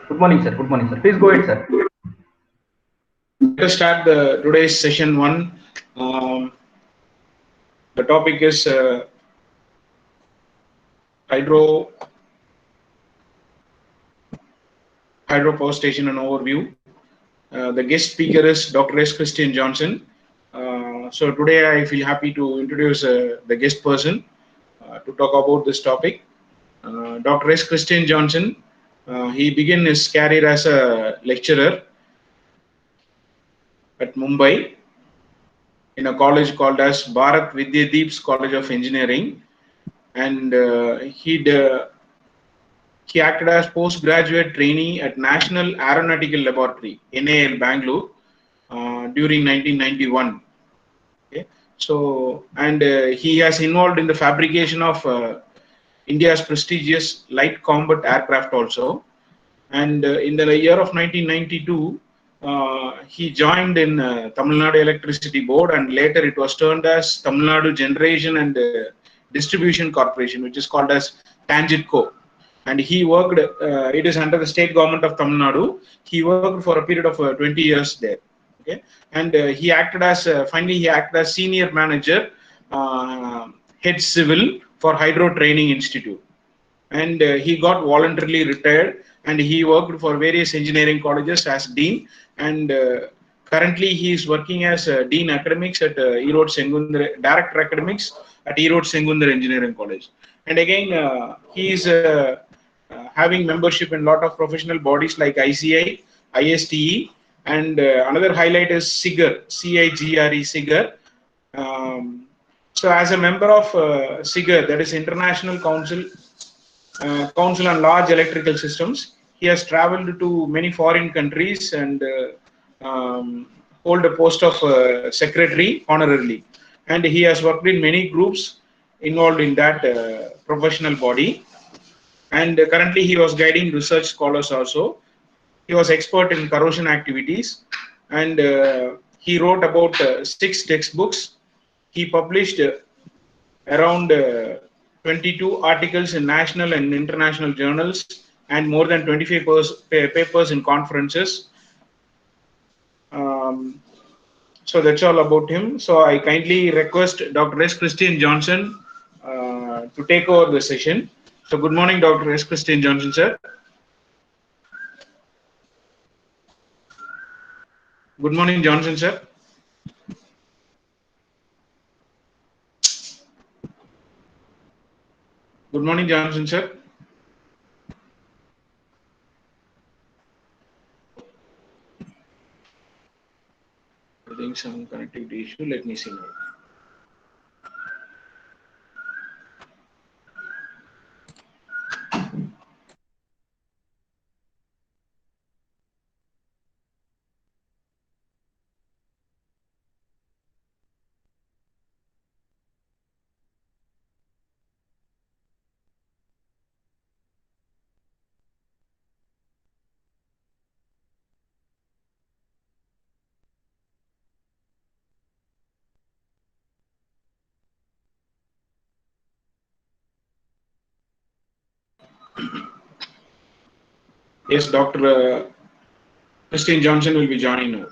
Good morning, sir. Good morning, sir. Please go ahead, sir. Let us start today's session one. The topic is hydro power station and overview. The guest speaker is Dr. Johnson. So today I feel happy to introduce the guest person to talk about this topic. Dr. Johnson. He began his career as a lecturer at Mumbai in a college called as Bharat Vidyadeep's College of Engineering, and he acted as postgraduate trainee at National Aeronautical Laboratory (NAL) Bangalore during 1991. Okay, so and he has involved in the fabrication of India's prestigious light combat aircraft also. And in the year of 1992, he joined in Tamilnadu Electricity Board, and later it was turned as Tamilnadu Generation and Distribution Corporation, which is called as TANGEDCO. And he worked, it is under the state government of Tamil Nadu. He worked for a period of 20 years there. Okay, and he acted as, finally he acted as senior manager, head civil for Hydro Training Institute. And he got voluntarily retired, and he worked for various engineering colleges as dean, and currently he is working as dean academics at Erode Sengundar, director academics at Erode Sengundar Engineering College. And again, he is having membership in a lot of professional bodies like ICI, ISTE, and another highlight is CIGRE, CIGRE, CIGRE. So as a member of CIGRE, that is International Council on Large Electrical Systems, he has traveled to many foreign countries and hold a post of secretary honorarily. And he has worked in many groups involved in that professional body. And currently he was guiding research scholars also. He was expert in corrosion activities, and he wrote about 6 textbooks. He published around 22 articles in national and international journals, and more than 25 papers in conferences. So that's all about him. So I kindly request Dr. Johnson to take over the session. So good morning, Dr. Johnson, sir. Good morning, Johnson, sir. Good morning, Johnson, sir. Having some connectivity issue. Let me see now. Yes, Dr. Johnson will be joining now.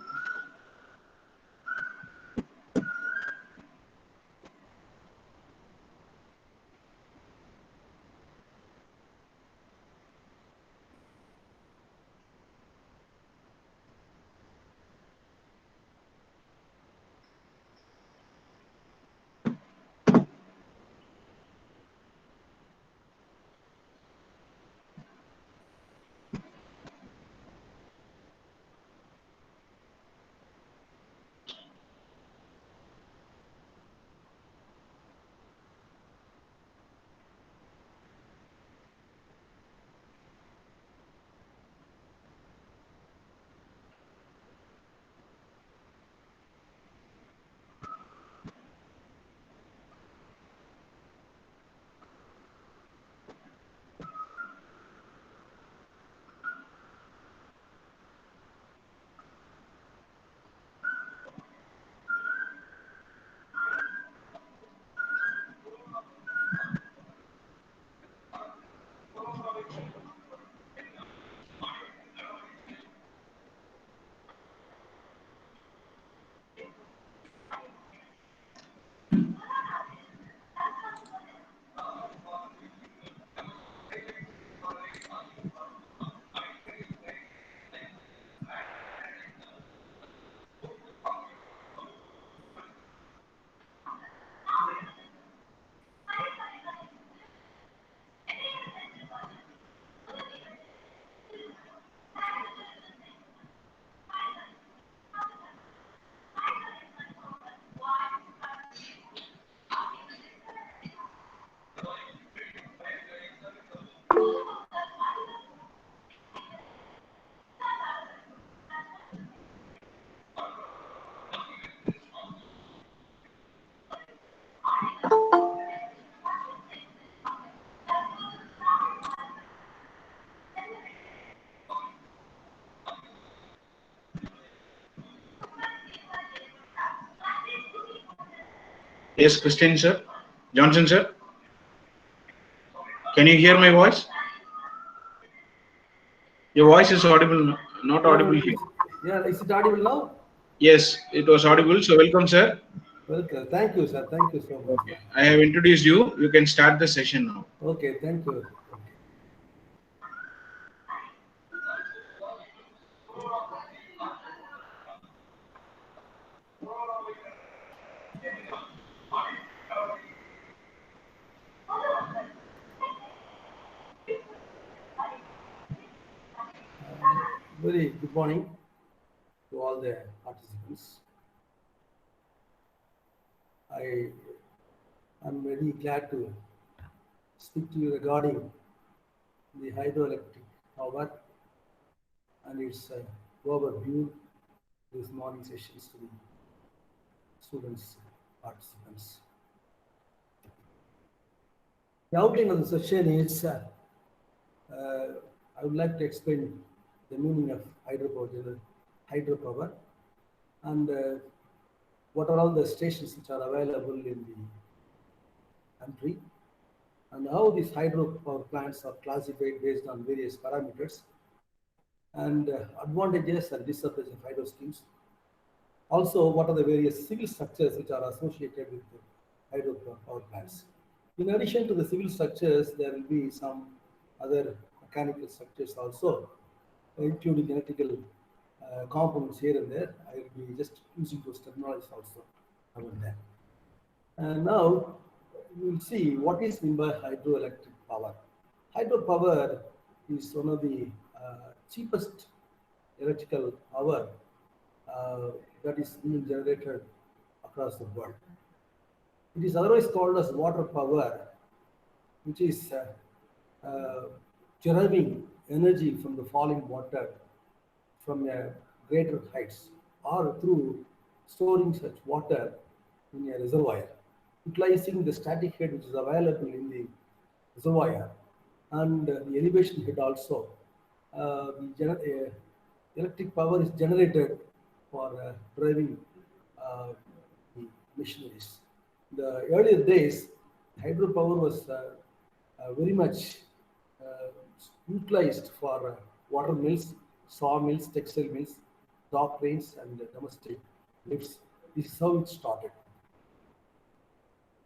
Yes, Christian sir. Johnson sir. Can you hear my voice? Your voice is audible, not audible here. Yeah, is it audible now? Yes, it was audible. So welcome, sir. Welcome. Thank you, sir. Thank you so much. Okay. I have introduced you. You can start the session now. Okay, thank you. Okay. Very good morning to all the participants. I am very glad to speak to you regarding the hydroelectric power and its overview this morning sessions to the students, participants. The outline of the session is I would like to explain the meaning of hydropower and what are all the stations which are available in the country and how these hydropower plants are classified based on various parameters and advantages and disadvantages of hydro schemes. Also, what are the various civil structures which are associated with the hydropower plants. In addition to the civil structures, there will be some other mechanical structures also, including electrical components here and there. I will be just using those terminologies also over there. And now we will see what is meant by hydroelectric power. Hydropower is one of the cheapest electrical power that is being generated across the world. It is otherwise called as water power, which is deriving energy from the falling water from greater heights or through storing such water in a reservoir, utilizing the static head which is available in the reservoir and the elevation head also. The electric power is generated for driving the machineries. In the earlier days, hydropower was very much utilized for water mills, sawmills, textile mills, dock cranes, and domestic lifts. This is how it started.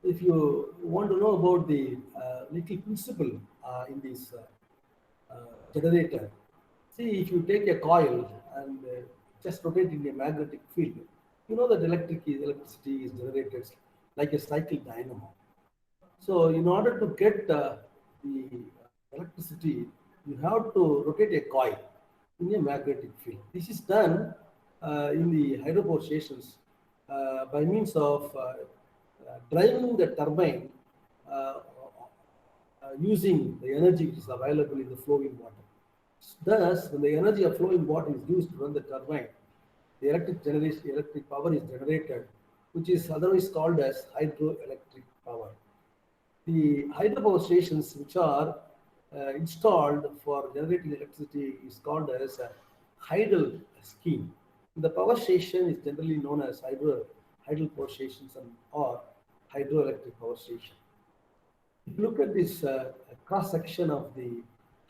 If you want to know about the little principle in this generator, see, if you take a coil and just rotate in a magnetic field, you know that electricity is generated like a cycle dynamo. So in order to get the electricity, you have to rotate a coil in a magnetic field. This is done in the hydropower stations by means of driving the turbine using the energy which is available in the flowing water. Thus, when the energy of flowing water is used to run the turbine, the electric power is generated, which is otherwise called as hydroelectric power. The hydropower stations which are installed for generating electricity is called as a hydel scheme. The power station is generally known as hydel power stations or hydroelectric power station. If you look at this cross section of the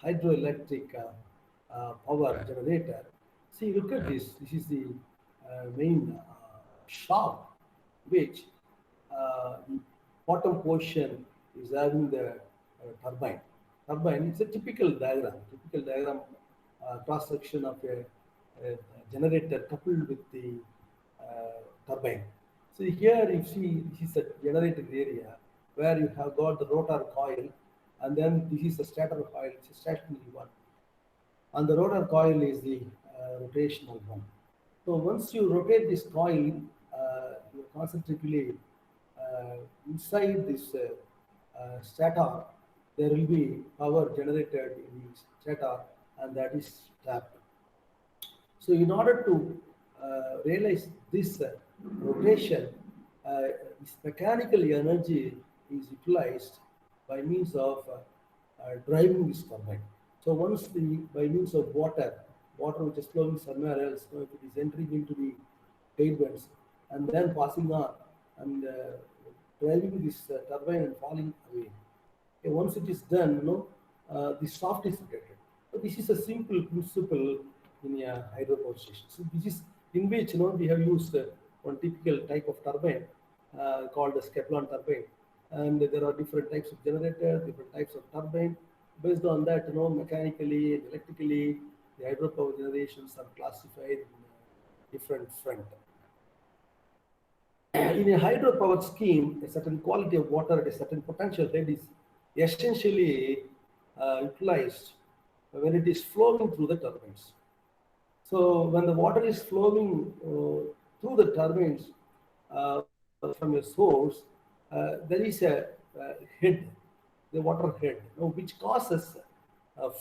hydroelectric power generator, see, look at this. This is the main shaft, which the bottom portion is having the turbine. Turbine, it's a typical diagram cross section of a generator coupled with the turbine. So here you see this is a generator area where you have got the rotor coil, and then this is the stator coil, it's a stationary one. And the rotor coil is the rotational one. So once you rotate this coil, you concentrically inside this stator, there will be power generated in the stator, and that is trapped. So in order to realize this rotation, this mechanical energy is utilized by means of driving this turbine. So once by means of water which is flowing somewhere else, so if it is entering into the tail vents and then passing on and driving this turbine and falling away. Okay, once it is done, the shaft is rotated. So this is a simple principle in a hydropower station. So this is in which we have used one typical type of turbine called a Kaplan turbine, and there are different types of generator, different types of turbine. Based on that, mechanically and electrically, the hydropower generations are classified in different front. In a hydropower scheme, a certain quality of water at a certain potential head is essentially utilized when it is flowing through the turbines. So when the water is flowing through the turbines from a source, there is a head, the water head, which causes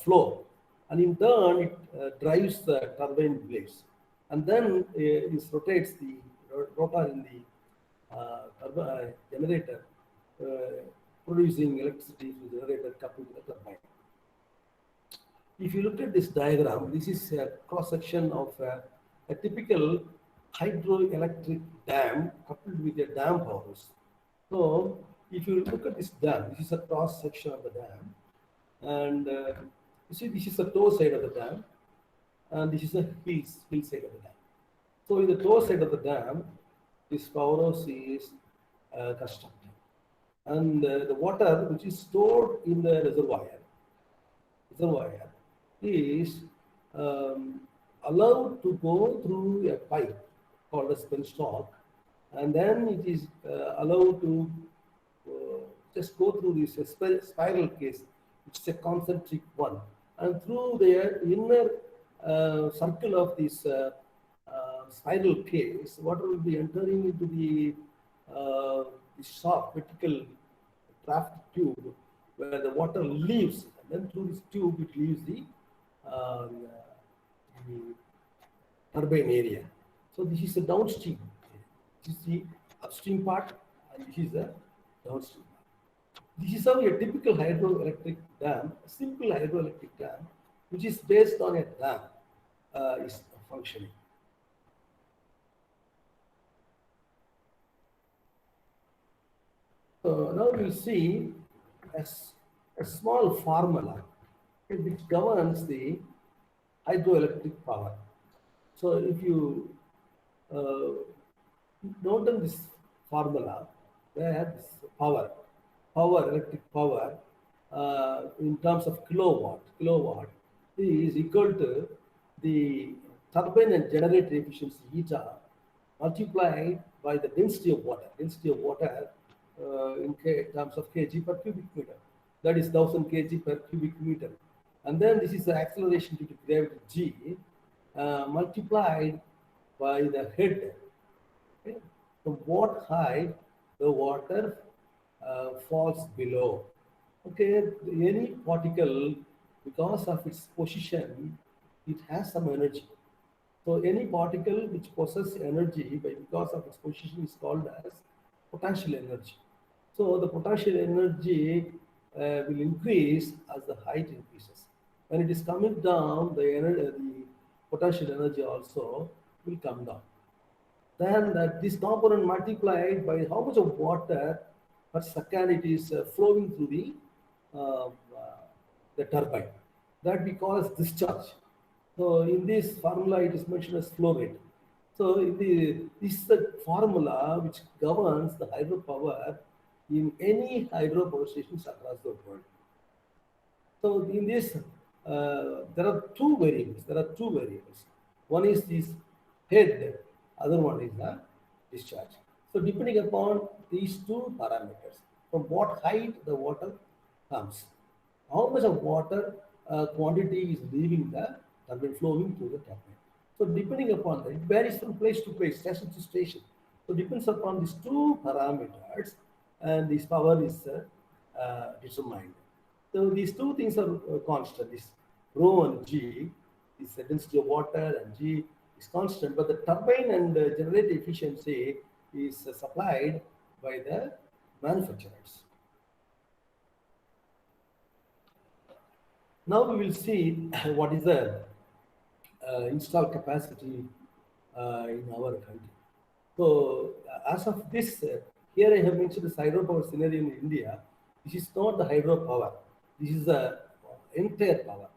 flow, and in turn it drives the turbine blades, and then it rotates the rotor in the generator, producing electricity to the generator coupled to the turbine. If you look at this diagram, this is a cross-section of a typical hydroelectric dam coupled with a dam house. So if you look at this dam, this is a cross-section of the dam, and you see this is the toe side of the dam, and this is the hill side of the dam. So in the toe side of the dam, this powerhouse is constructed, and the water which is stored in the reservoir is allowed to go through a pipe called a penstock, and then it is allowed to just go through this spiral case, which is a concentric one, and through the inner circle of this spiral case, water will be entering into the sharp vertical draft tube, where the water leaves, and then through this tube it leaves the turbine area. So this is a downstream. This is the upstream part, and this is the downstream part. This is how a typical hydroelectric dam, a simple hydroelectric dam, which is based on a dam, is functioning. So now we see a small formula which governs the hydroelectric power. So if you note on this formula, where this electric power in terms of kilowatt is equal to the turbine and generator efficiency eta multiplied by the density of water. In terms of kg per cubic meter, that is 1000 kg per cubic meter, and then this is the acceleration due to gravity g multiplied by the head. Okay? From what height the water falls below. Okay, any particle, because of its position, it has some energy. So any particle which possesses energy because of its position is called as potential energy. So the potential energy will increase as the height increases. When it is coming down, the potential energy also will come down. Then this component multiplied by how much of water per second it is flowing through the turbine. That we call as discharge. So in this formula, it is mentioned as flow rate. So this is the formula which governs the hydropower in any hydropower stations across the world. So in this, there are two variables. One is this head, other one is the discharge. So depending upon these two parameters, from what height the water comes, how much of water quantity is leaving the turbine, flowing through the turbine. So depending upon that, it varies from place to place, station to station. So depends upon these two parameters, and this power is determined. So these two things are constant. This rho and g is the density of water, and g is constant. But the turbine and generator efficiency is supplied by the manufacturers. Now we will see what is the installed capacity in our country. So as of this Here I have mentioned this hydropower scenario in India. This is not the hydropower. This is the entire power.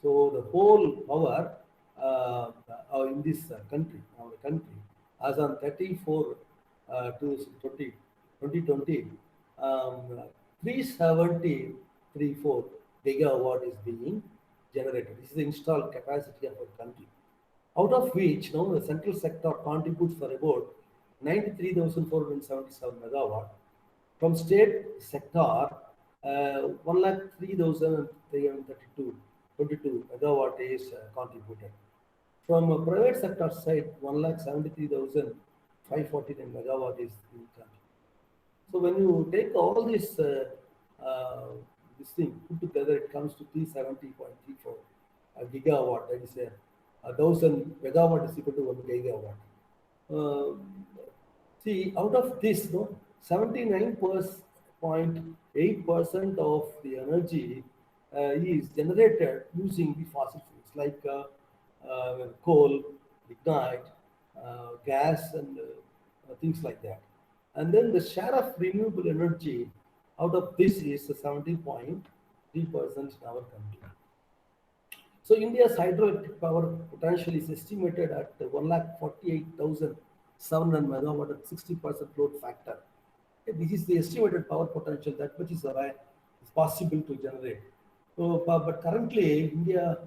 So the whole power in this country, our country, as on 34 to 2020, 370.34 gigawatt is being generated. This is the installed capacity of our country. Out of which, the central sector contributes for about 93,477 megawatt. From state sector, 103,332 megawatt is contributed. From a private sector side, 173,549 megawatt is being contributed. So when you take all this thing put together, it comes to 370.34 gigawatt. That is a 1,000 megawatt is equal to 1 gigawatt. See, out of this, 79.8% of the energy is generated using the fossil fuels like coal, lignite, gas, and things like that. And then the share of renewable energy out of this is 70.3% in our country. So India's hydroelectric power potential is estimated at 148,700 megawatt at 60% load factor. This is the estimated power potential that which is possible to generate. So, but currently India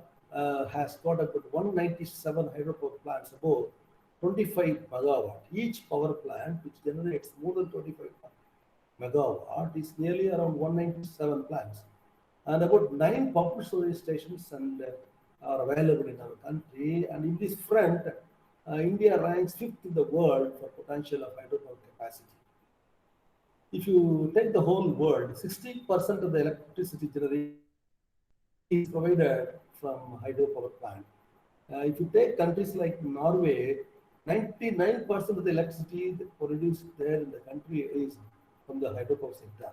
has got about 197 hydropower plants above 25 megawatt. Each power plant which generates more than 25 megawatt is nearly around 197 plants. And about 9 pumped storage stations and are available in our country. And in this front, India ranks 5th in the world for potential of hydropower capacity. If you take the whole world, 60% of the electricity generation is provided from hydropower plant. If you take countries like Norway, 99% of the electricity produced there in the country is from the hydropower sector.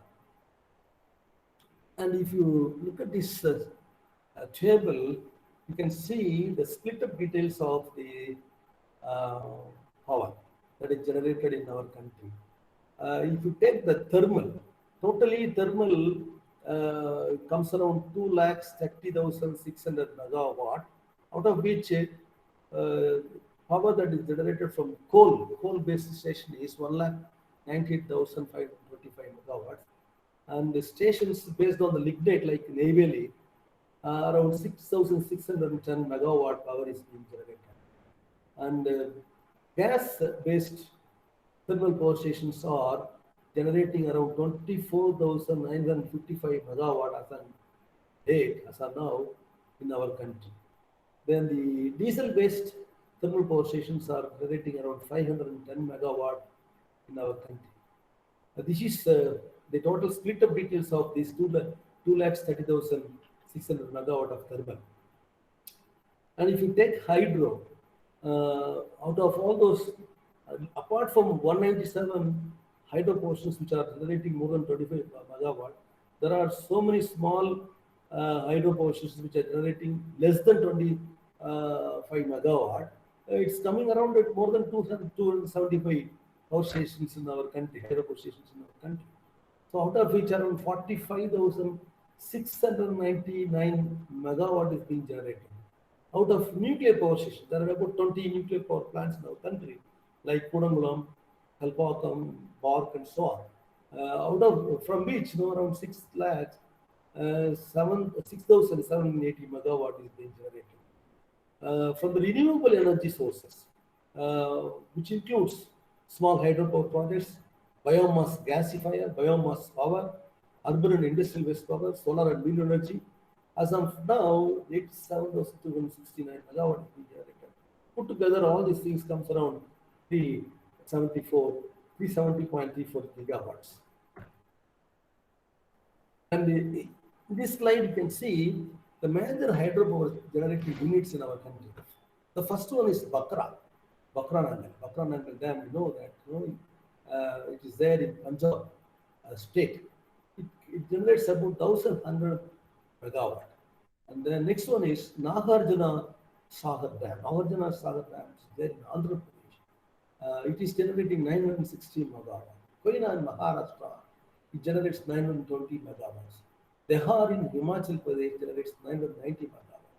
And if you look at this table, you can see the split up details of the power that is generated in our country. If you take the thermal, totally thermal comes around 2,30,600 megawatt, out of which power that is generated from coal-based station is 1,98,525 megawatts. And the stations based on the lignite like Neyveli, around 6,610 megawatt power is being generated. And gas-based thermal power stations are generating around 24,955 megawatt as of now in our country. Then the diesel-based thermal power stations are generating around 510 megawatt in our country. This is the total split up details of these 2,30,600 megawatt of thermal. And if you take hydro, out of all those, apart from 197 hydro portions which are generating more than 25 megawatt, there are so many small hydro portions which are generating less than 25 megawatt. It's coming around at more than 275 power stations in our country, hydro power stations in our country. So out of which around 45,699 megawatt is being generated. Out of nuclear power stations, there are about 20 nuclear power plants in our country, like Kudangulam, Kalpakkam, Bark, and so on. From which around 6,780 megawatt is being generated. From the renewable energy sources, which includes small hydropower projects, biomass gasifier, biomass power, urban and industrial waste power, solar and wind energy. As of now, 87,269 megawatt is being generated. Put together, all these things comes around 370.34 gigawatts. And in this slide, you can see the major hydropower generating units in our country. The first one is Bakra Nangal Dam. You know that it is there in Punjab state. It generates about 1,100 megawatt. And the next one is Nagarjuna Sagar Dam. Nagarjuna Sagar Dam is there in Andhra Pradesh. It is generating 960 megawatt. Koina in Maharashtra, it generates 920 megawatts. Dehar in Himachal Pradesh generates 990 megawatts.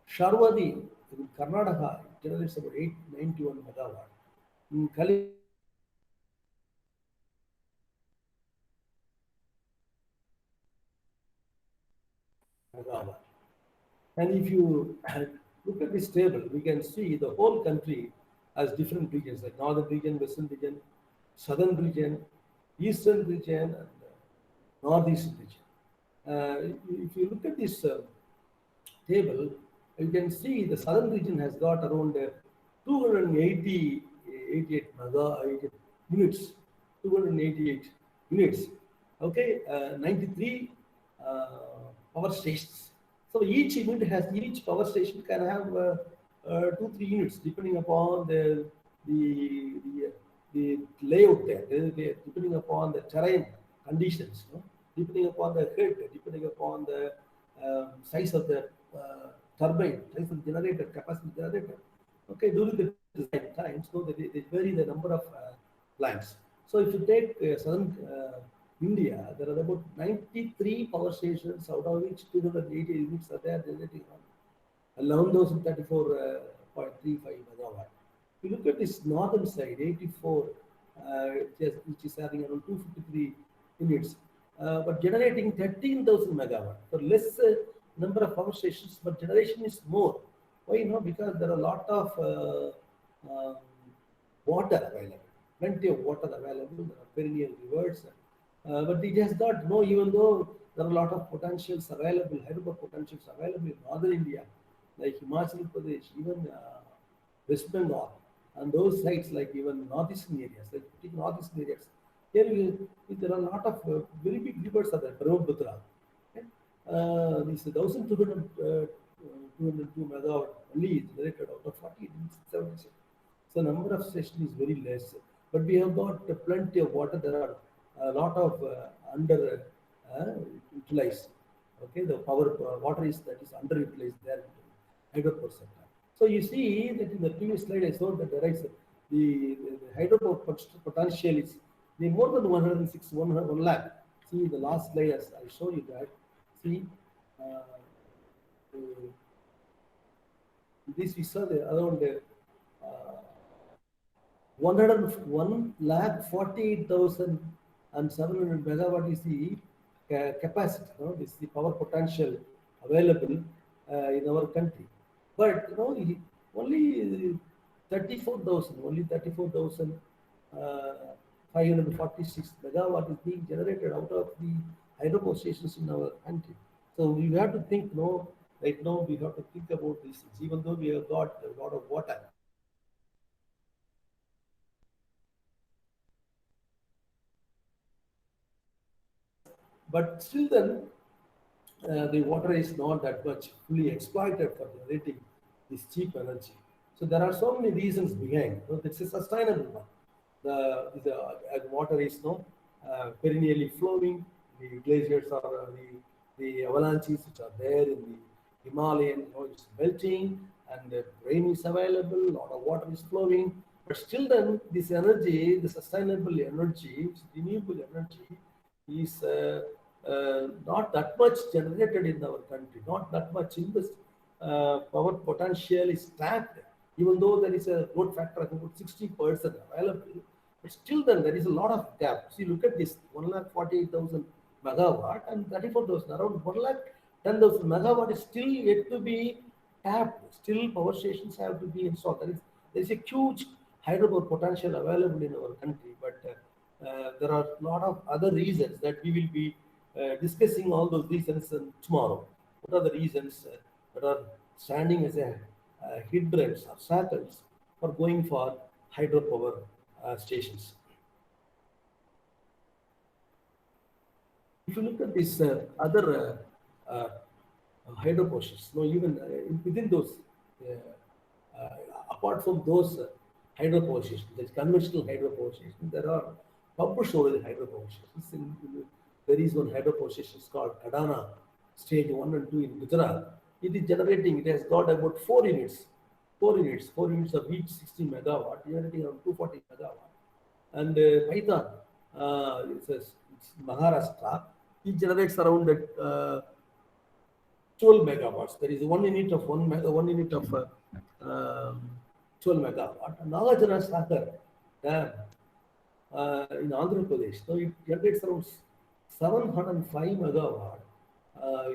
Sharwadi in Karnataka generates about 891 megawatt. In Kali megawatt. And if you look at this table, we can see the whole country has different regions like northern region, western region, southern region, eastern region, and northeastern region. If you look at this table, you can see the southern region has got around 288 units, 288 units. Okay, 93 uh, power stations. So each power station can have 2-3 units depending upon the layout there, depending upon the terrain conditions, depending upon the head, depending upon the size of the turbine, size of the generator, capacity generator. Okay, during the design time, so they vary the number of plants. So if you take southern India, there are about 93 power stations, out of which 280 units are there generating 11,034.35 megawatt. If you look at this northern side, 84, which is having around 253 units, but generating 13,000 megawatt. For less number of power stations, but generation is more. Why? Because there are a lot of water available, plenty of water available. There are perennial rivers, but it has got even though there are a lot of potentials available, hydropower potentials available in northern India, like Himachal Pradesh, even West Bengal, and those sites like even northeastern areas, like northeastern areas. Here there are a lot of very big rivers are there, Brahmaputra. Okay? This 1,202 megawatt only is generated out of 40, so number of stations is very less. But we have got plenty of water. There are a lot of utilized. Okay, the water is underutilized there in hydropower sector. So you see that in the previous slide I showed that there is the hydropower potential is more than 1 lakh. See the last slide as I show you that. See this we saw around 101,48,700 megawatt is the capacity. This is the power potential available in our country. But only 34,546 megawatt is being generated out of the hydropower stations in our country. So we have to think. Right now we have to think about these things. Even though we have got a lot of water. But still then, the water is not that much fully exploited for generating this cheap energy. So there are so many reasons behind. It's a sustainable one. The water is perennially flowing. The glaciers are the avalanches which are there in the Himalayan, it's melting, and the rain is available. A lot of water is flowing. But still then, this energy, the sustainable energy, renewable energy, is not that much generated in our country, not that much in this power potential is tapped, even though there is a load factor of about 60% available, but still then there is a lot of gap. See, look at this, 1,48,000 megawatt and 34,000, around 1,10,000 megawatt is still yet to be tapped. Still power stations have to be installed. There is a huge hydropower potential available in our country, but there are a lot of other reasons that we will be discussing all those reasons tomorrow. What are the reasons that are standing as a hindrance or shackles for going for hydropower stations? If you look at this other hydropower stations, even within those, apart from those hydropower stations, there's conventional hydropower stations, there are pumped storage hydropower stations. There is one hydropower station called Kadana, stage 1 and 2 in Gujarat. It is generating, it has got about 4 units. 4 units of each 60 megawatt, generating around 240 megawatt. And Python, It's Maharashtra. It generates around 12 megawatts. There is one unit of 12 megawatt. Nagarjuna Sagar dam in Andhra Pradesh. So it generates around 705 megawatt, uh,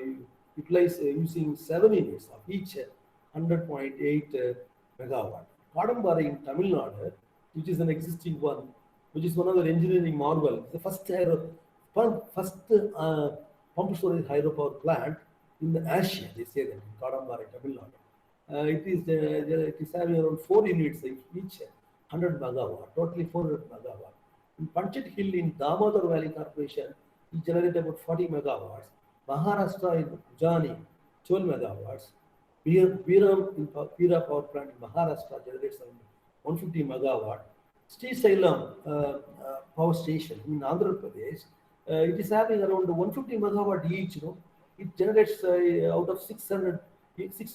utilized using 7 units of each 100.8 megawatt. Kadambari in Tamilnadu, which is an existing one, which is one of the engineering marvel, the first pumped storage hydropower plant in Asia. They say that in Kadambari, Tamilnadu. It is having around 4 units each 100 megawatt, totally 400 megawatt. In Panchet Hill in Damodar Valley Corporation, it generated about 40 megawatts. Maharashtra in Ujjani, 12 megawatts. Biram in Pira power plant in Maharashtra generates around 150 megawatt. Srisalem power station in Andhra Pradesh, it is having around 150 megawatt each. It generates out of 6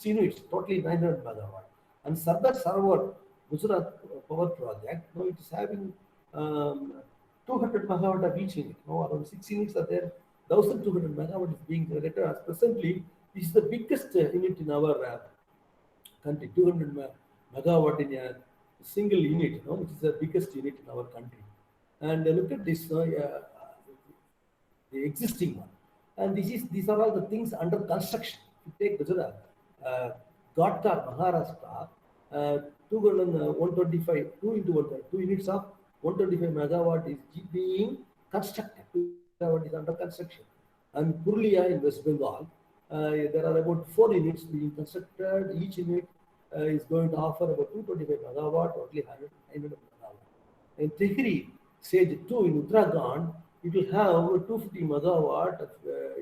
units, totally 900 megawatt. And Sardar Sarovar Gujarat power project, it is having 200 megawatt of each unit. Around 6 units are there. 1,200 megawatt is being generated. As presently, this is the biggest unit in our country. 200 megawatt in a single unit, which is the biggest unit in our country. And look at this, the existing one. And these are all the things under construction. If you take Gujarat, Ghatkar, Maharashtra, 125, 2 into 1, 2 units of 125 megawatt is being constructed. 2 megawatt is under construction. And Purulia in West Bengal, there are about 4 units being constructed. Each unit is going to offer about 225 megawatt, totally 900 megawatt. In Tehri, stage 2 in Uttarakhand, it will have 250 megawatt of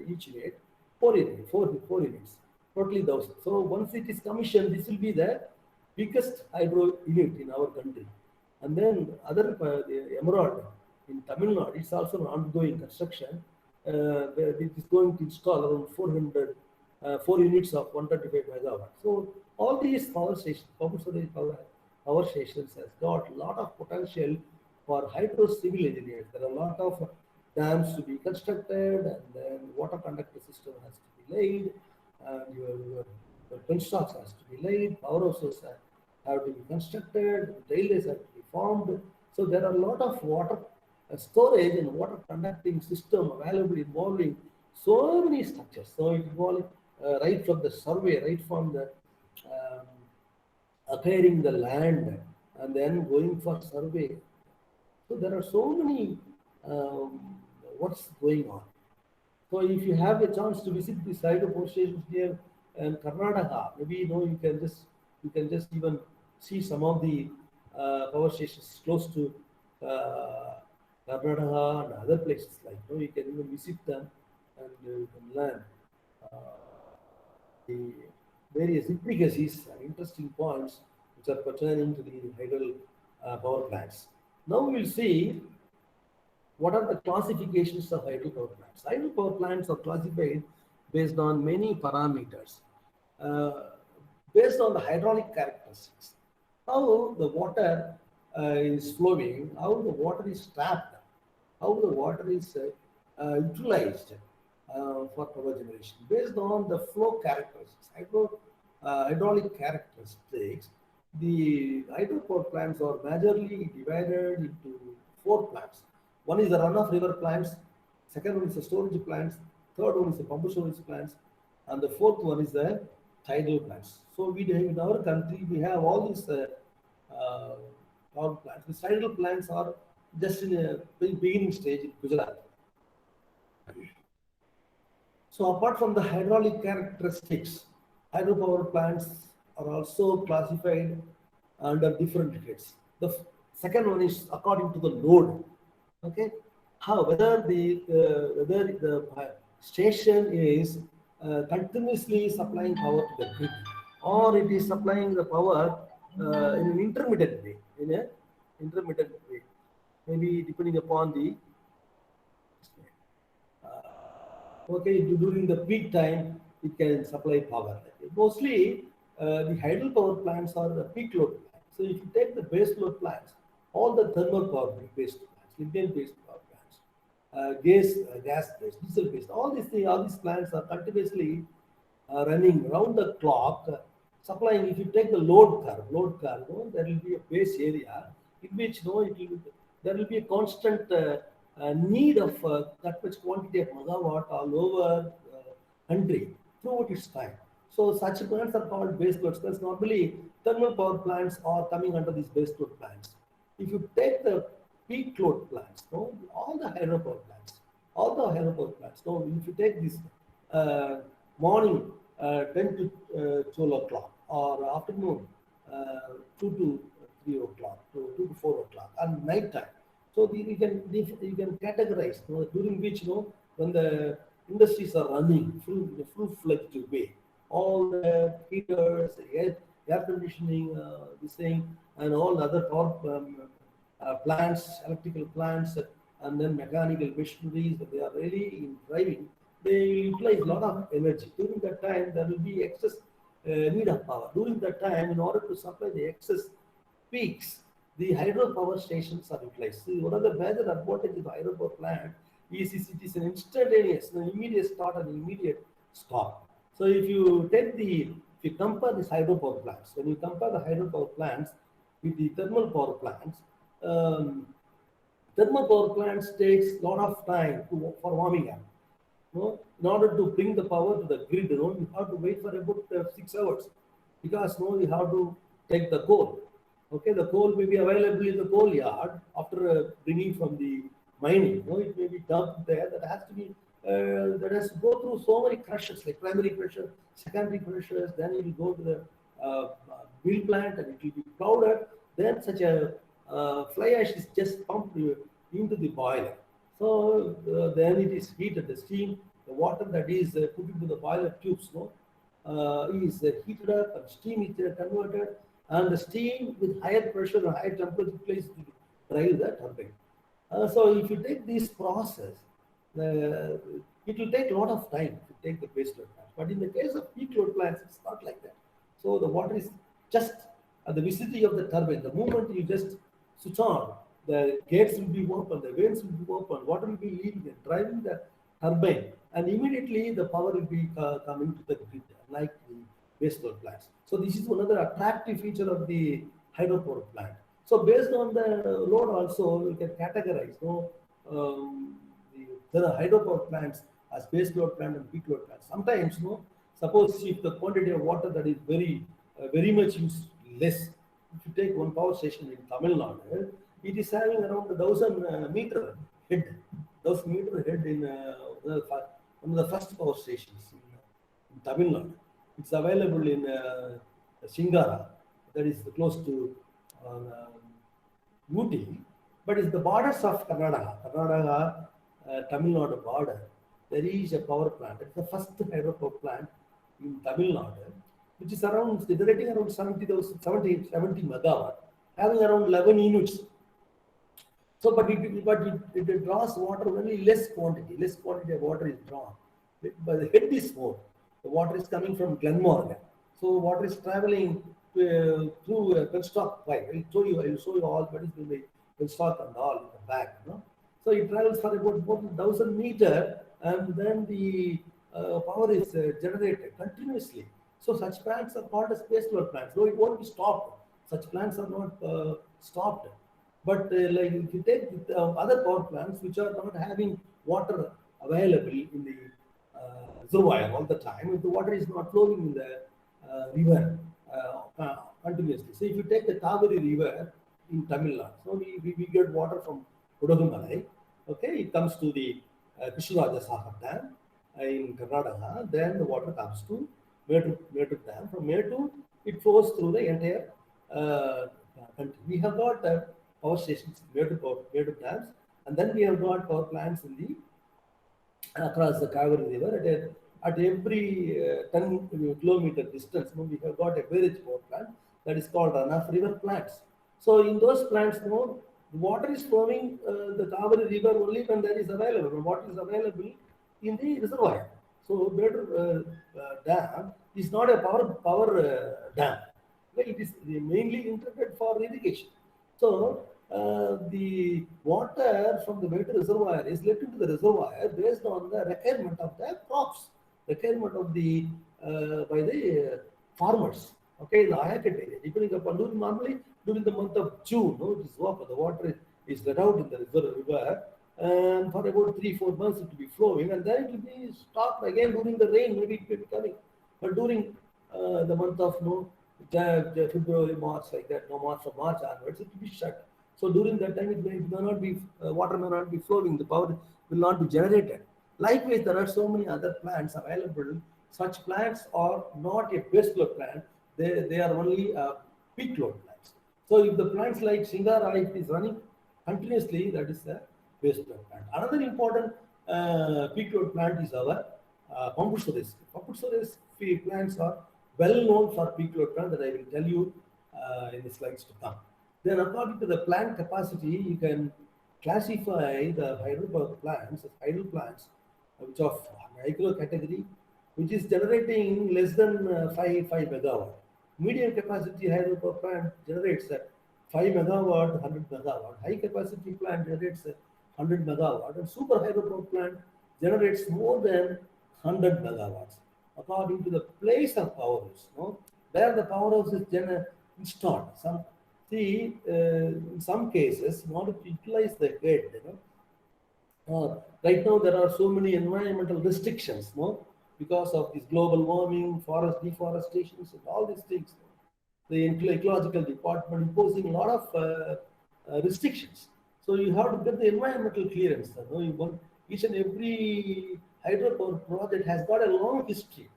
each unit, 4 units, 4 units, totally 1,000. So once it is commissioned, this will be the biggest hydro unit in our country. And then the Emerald in Tamil Nadu, it's also an ongoing construction. It is going to install around 4 units of 135 megawatt. So all these power stations, power stations has got a lot of potential for hydro civil engineers. There are a lot of dams to be constructed, and then water conductor system has to be laid, and your penstocks has to be laid, power houses have to be constructed, railways have to be formed. So there are a lot of water storage and water conducting system available involving so many structures. So it involves right from the survey, right from the acquiring the land and then going for survey. So there are so many what's going on. So if you have a chance to visit the site of power stations here in Karnataka, maybe you can just even see some of the power stations close to Karnataka and other places like. You can even visit them and you can learn the various intricacies and interesting points which are pertaining to the hydro power plants. Now we will see what are the classifications of hydropower plants. Hydropower plants are classified based on many parameters, based on the hydraulic characteristics, how the water is flowing, how the water is trapped, how the water is utilized for power generation. Based on the flow characteristics, hydraulic characteristics, the hydropower plants are majorly divided into 4 plants. One is the runoff river plants, second one is the storage plants, third one is the pumped storage plants, and the fourth one is the tidal plants. So in our country, we have all these power plants. The tidal plants are just in a beginning stage in Gujarat. So apart from the hydraulic characteristics, hydropower plants are also classified under different grades. The second one is according to the load. Okay, whether the station is continuously supplying power to the grid, or it is supplying the power in an intermittent way. Maybe depending upon the during the peak time, it can supply power. Mostly, the hydropower plants are the peak load plants. So if you take the base load plants, all the thermal power based plants, Indian based power plants, gas-based, diesel-based. All these things, all these plants are continuously running round the clock, supplying. If you take the load curve, there will be a base area in which there will be a constant need of that much quantity of megawatt all over country throughout its time. So such plants are called base load plants. Normally, thermal power plants are coming under these base load plants. If you take the peak load plants, all the hydropower plants, if you take this morning 10 to 12 o'clock or afternoon 2 to 3 o'clock, 2 to 4 o'clock, and night time. So you can categorize during which when the industries are running full-fledged way, all the heaters, air conditioning, this thing, and all other power plants, electrical plants, and then mechanical machineries that they are really in driving, they utilize a lot of energy. During that time, there will be excess need of power. During that time, in order to supply the excess peaks, the hydropower stations are utilized. See, one of the major advantages of the hydropower plant is it is an instantaneous, an immediate start and immediate stop. So if you compare these hydropower plants, when you compare the hydropower plants with the thermal power plants, thermal power plants takes a lot of time for warming up. In order to bring the power to the grid, you have to wait for about 6 hours, because you have to take the coal. Okay, the coal may be available in the coal yard after bringing from the mining. It may be dumped there. That has to go through so many crushers, like primary crusher, secondary crushers. Then it will go to the mill plant and it will be powdered. Then such a fly ash is just pumped into the boiler. So then it is heated. The steam, the water that is put into the boiler tubes, is heated up and steam is converted, and the steam with higher pressure and higher temperature plays to drive the turbine. So if you take this process, it will take a lot of time to take the base load plant. But in the case of peak load plants, it's not like that. So the water is just at the vicinity of the turbine. The moment you just switch on, the gates will be open, the vanes will be open, water will be leaving and driving the turbine, and immediately the power will be coming to the grid, like the base load plants. So this is another attractive feature of the hydropower plant. So based on the load also, you can categorize the hydropower plants as base load plant and peak load plants. Sometimes, suppose if the quantity of water that is very much used less, if you take one power station in Tamilnadu, it is having around 1,000 meter head. 1,000 meter head in one of the first power stations in Tamil Nadu. It's available in Singara, that is close to Uti, but it's the borders of Karnataka, Tamil Nadu border. There is a power plant. It's the first hydropower plant in Tamil Nadu, which is generating around 70 megawatt, having around 11 units. So, but it draws water only less quantity of water is drawn. But the head is more. The water is coming from Glenmorgan. So water is traveling through a penstock pipe. I'll show you all what is the penstock and all in the back. So it travels for about 1,000 meters, and then the power is generated continuously. So such plants are called as base load plants. No, it won't be stopped. Such plants are not stopped. But like if you take other power plants which are not having water available in the reservoir all the time, if the water is not flowing in the river continuously. So if you take the Kaveri river in Tamil Nadu, so we get water from Kudagumalai. Okay, it comes to the Krishna Sagar Dam in Karnataka. Then the water comes to Metu Dam. From Metu, it flows through the entire country. We have got power stations, Metu dams, and then we have got power plants in the across the Kaveri River. At every 10 kilometer distance, we have got a barrage power plant that is called runoff river plants. So in those plants, the water is flowing the Kaveri River only when there is available. When water is available in the reservoir. So Metu dam is not a power dam. It is mainly intended for irrigation. So the water from the wet reservoir is let into the reservoir based on the requirement of the crops, requirement of the by the farmers. Okay, in the higher area, depending upon normally during the month of June, no, it is the water is let out in the river, and for about 3-4 months it will be flowing, and then it will be stopped again during the rain. Maybe it will be coming, but during the month of February, March, like that, no, March, from March onwards, it will be shut. So during that time, it may not be water may not be flowing. The power will not be generated. Likewise, there are so many other plants available. Such plants are not a base load plant. They are only peak load plants. So if the plants like Shingara, if it is running continuously, that is a base load plant. Another important peak load plant is our pumped storage. Pumped storage plants are well known for peak load plant that I will tell you in the slides to come. Then according to the plant capacity, you can classify the hydropower plants as idle plants, which are micro category, which is generating less than 5 megawatt. Medium capacity hydropower plant generates 5 megawatt, 100 megawatt. High capacity plant generates 100 megawatt, and super hydropower plant generates more than 100 megawatts. According to the place of powerhouse, no, where the powerhouse is installed. In some cases, in order to utilize the grid, right now there are so many environmental restrictions, no, because of this global warming, forest deforestations, and all these things. The ecological department imposing a lot of restrictions. So you have to get the environmental clearance. Each and every hydropower project has got a long history.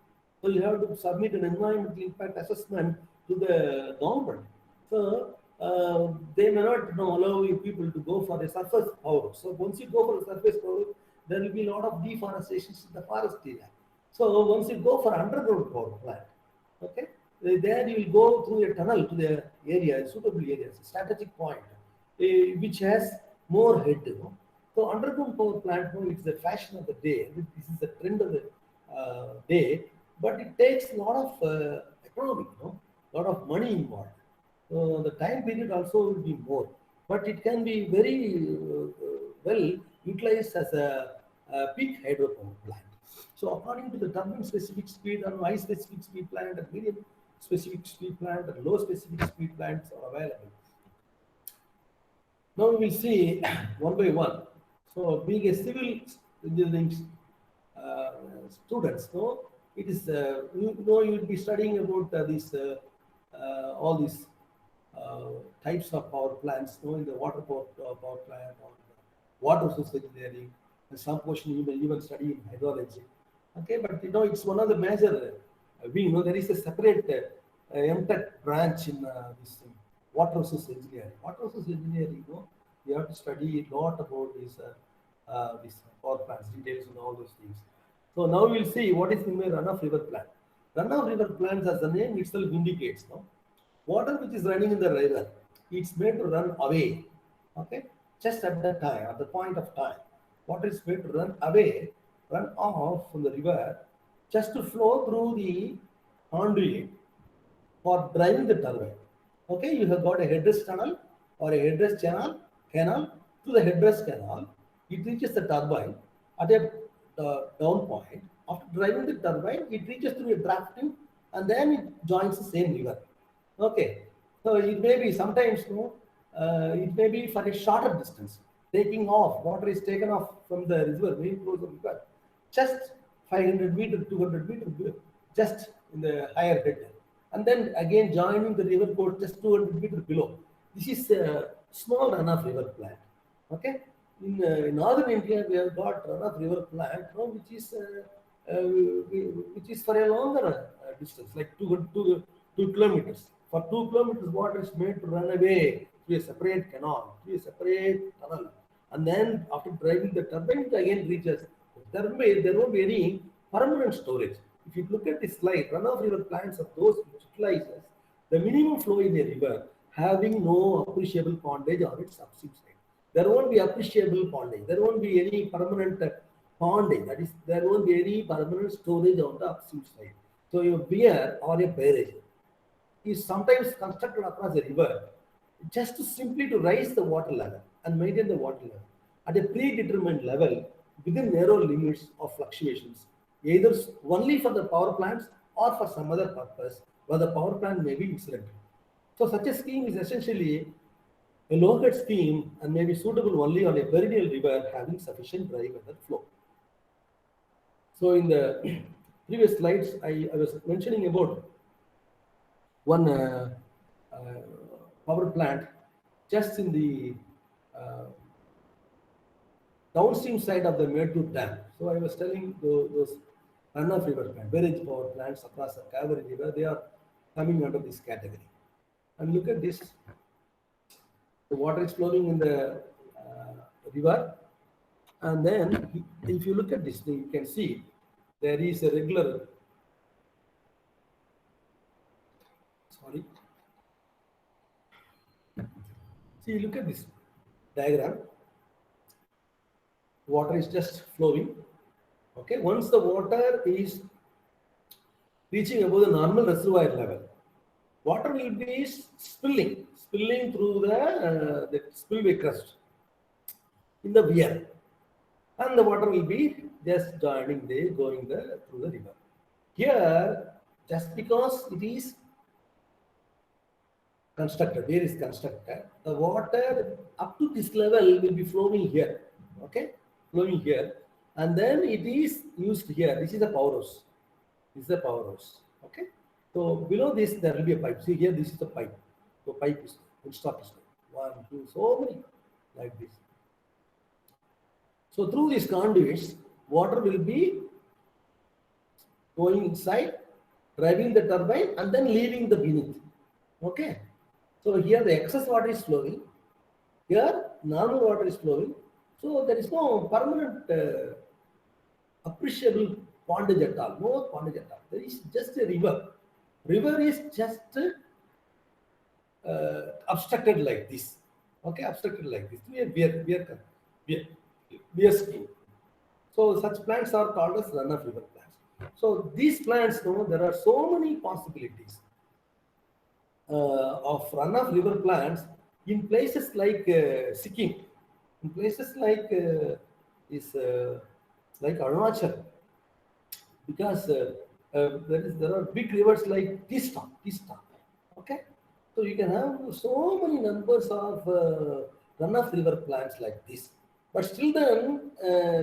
So you have to submit an environmental impact assessment to the government. So they may not allow people to go for a surface power. So once you go for a surface power, there will be a lot of deforestation in the forest area. So once you go for underground power plant, okay, there you will go through a tunnel to the area, suitable areas, strategic point, which has more head. So underground power plant, it's the fashion of the day. This is the trend of the day, but it takes a lot of economy, a lot of money involved. So the time period also will be more, but it can be very well utilized as a peak hydropower plant. So according to the turbine specific speed and high specific speed plant and medium specific speed plant and low specific speed plants are available. Now we will see one by one. So being a civil engineering students, it is you will be studying about all these types of power plants, in the water power plant or water resource engineering. And some portion you may even study in hydrology. Okay, but it's one of the major wing. There is a separate MTech branch in this water resource engineering. Water resource engineering, you have to study a lot about this power plants, details and all those things. So now we'll see what is the runoff river plant. Runoff river plants, as the name itself indicates, water which is running in the river, it's made to run away. Okay, just at that time, at the point of time, water is made to run away, run off from the river, just to flow through the conduit for driving the turbine. Okay, you have got a headrest tunnel or a headrest canal. To the headrest canal, it reaches the turbine at a down point. After driving the turbine, it reaches through a draft tube and then it joins the same river. Okay, so it may be sometimes, it may be for a shorter distance. Taking off, water is taken off from the river, main flows of river, just 500 meters, 200 meters, just in the higher head, and then again joining the river course just 200 meters below. This is a small runoff river plant. Okay, in northern India we have got runoff river plant, which is for a longer distance, like 2 kilometers. For 2 kilometers, water is made to run away through a separate canal, through a separate tunnel, and then after driving the turbine, it again reaches the turbine. There won't be any permanent storage. If you look at this slide, runoff river plants are those which utilizes the minimum flow in a river, having no appreciable pondage on its upstream side. There won't be appreciable pondage. There won't be any permanent pondage. That is, there won't be any permanent storage on the upstream side. So your pier or a barrage is sometimes constructed across a river just to simply to raise the water level and maintain the water level at a predetermined level within narrow limits of fluctuations, either only for the power plants or for some other purpose where the power plant may be incidental. So such a scheme is essentially a low-head scheme and may be suitable only on a perennial river having sufficient dry weather flow. So in the previous slides, I was mentioning about one power plant just in the downstream side of the Mettur dam. So I was telling those runoff river plant, barrage power plants across the Kaveri river, they are coming under this category. And look at this. The water is flowing in the river, and then if you look at this thing, you can see there is a regular, sorry, see, look at this diagram. Water is just flowing. Okay, once the water is reaching above the normal reservoir level, water will be spilling through the spillway crust in the weir, and the water will be just joining through the river. Here, just because it is constructed, weir is constructed, the water up to this level will be flowing here. Okay, flowing here, and then it is used here. This is the powerhouse. This is the powerhouse. Okay. So below this there will be a pipe. See here, this is the pipe. So pipe is installed. 1, 2, so many like this. So through these conduits, water will be going inside, driving the turbine, and then leaving the beneath. Okay. So here the excess water is flowing. Here normal water is flowing. So there is no permanent appreciable pondage at all. No pondage at all. There is just a river. River is just obstructed like this. Okay, obstructed like this. Weir scheme. So such plants are called as runoff river plants. So these plants, there are so many possibilities of runoff river plants in places like Sikkim, in places like like Arunachal, because there are big rivers like Tista. Okay, so you can have so many numbers of runoff river plants like this. But still, then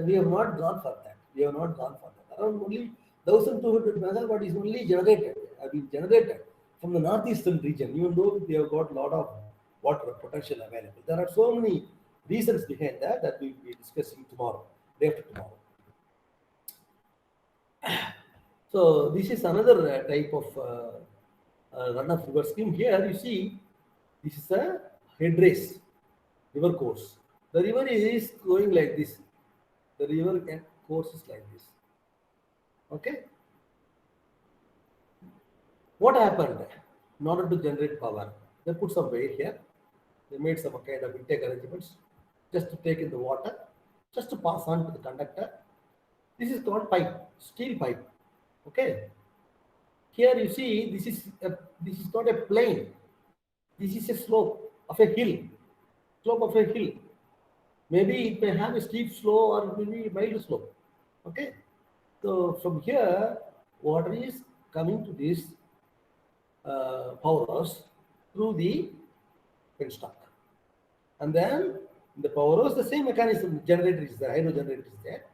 we have not gone for that. Around only 1,200 megawatt is only generated. Generated from the northeastern region, even though they have got a lot of water potential available. There are so many reasons behind that we will be discussing tomorrow, day after tomorrow. So this is another type of runoff river scheme. Here you see, this is a head race river course. The river is going like this. The river course is like this. Okay. What happened? In order to generate power, they put some weight here. They made some kind of intake arrangements just to take in the water, just to pass on to the conductor. This is called pipe, steel pipe. Okay. Here you see, this is not a plain. This is a slope of a hill. Maybe it may have a steep slope or maybe a mild slope. Okay. So from here, water is coming to this powerhouse through the penstock. And then in the powerhouse, the same mechanism, generator is there, hydro generator is there.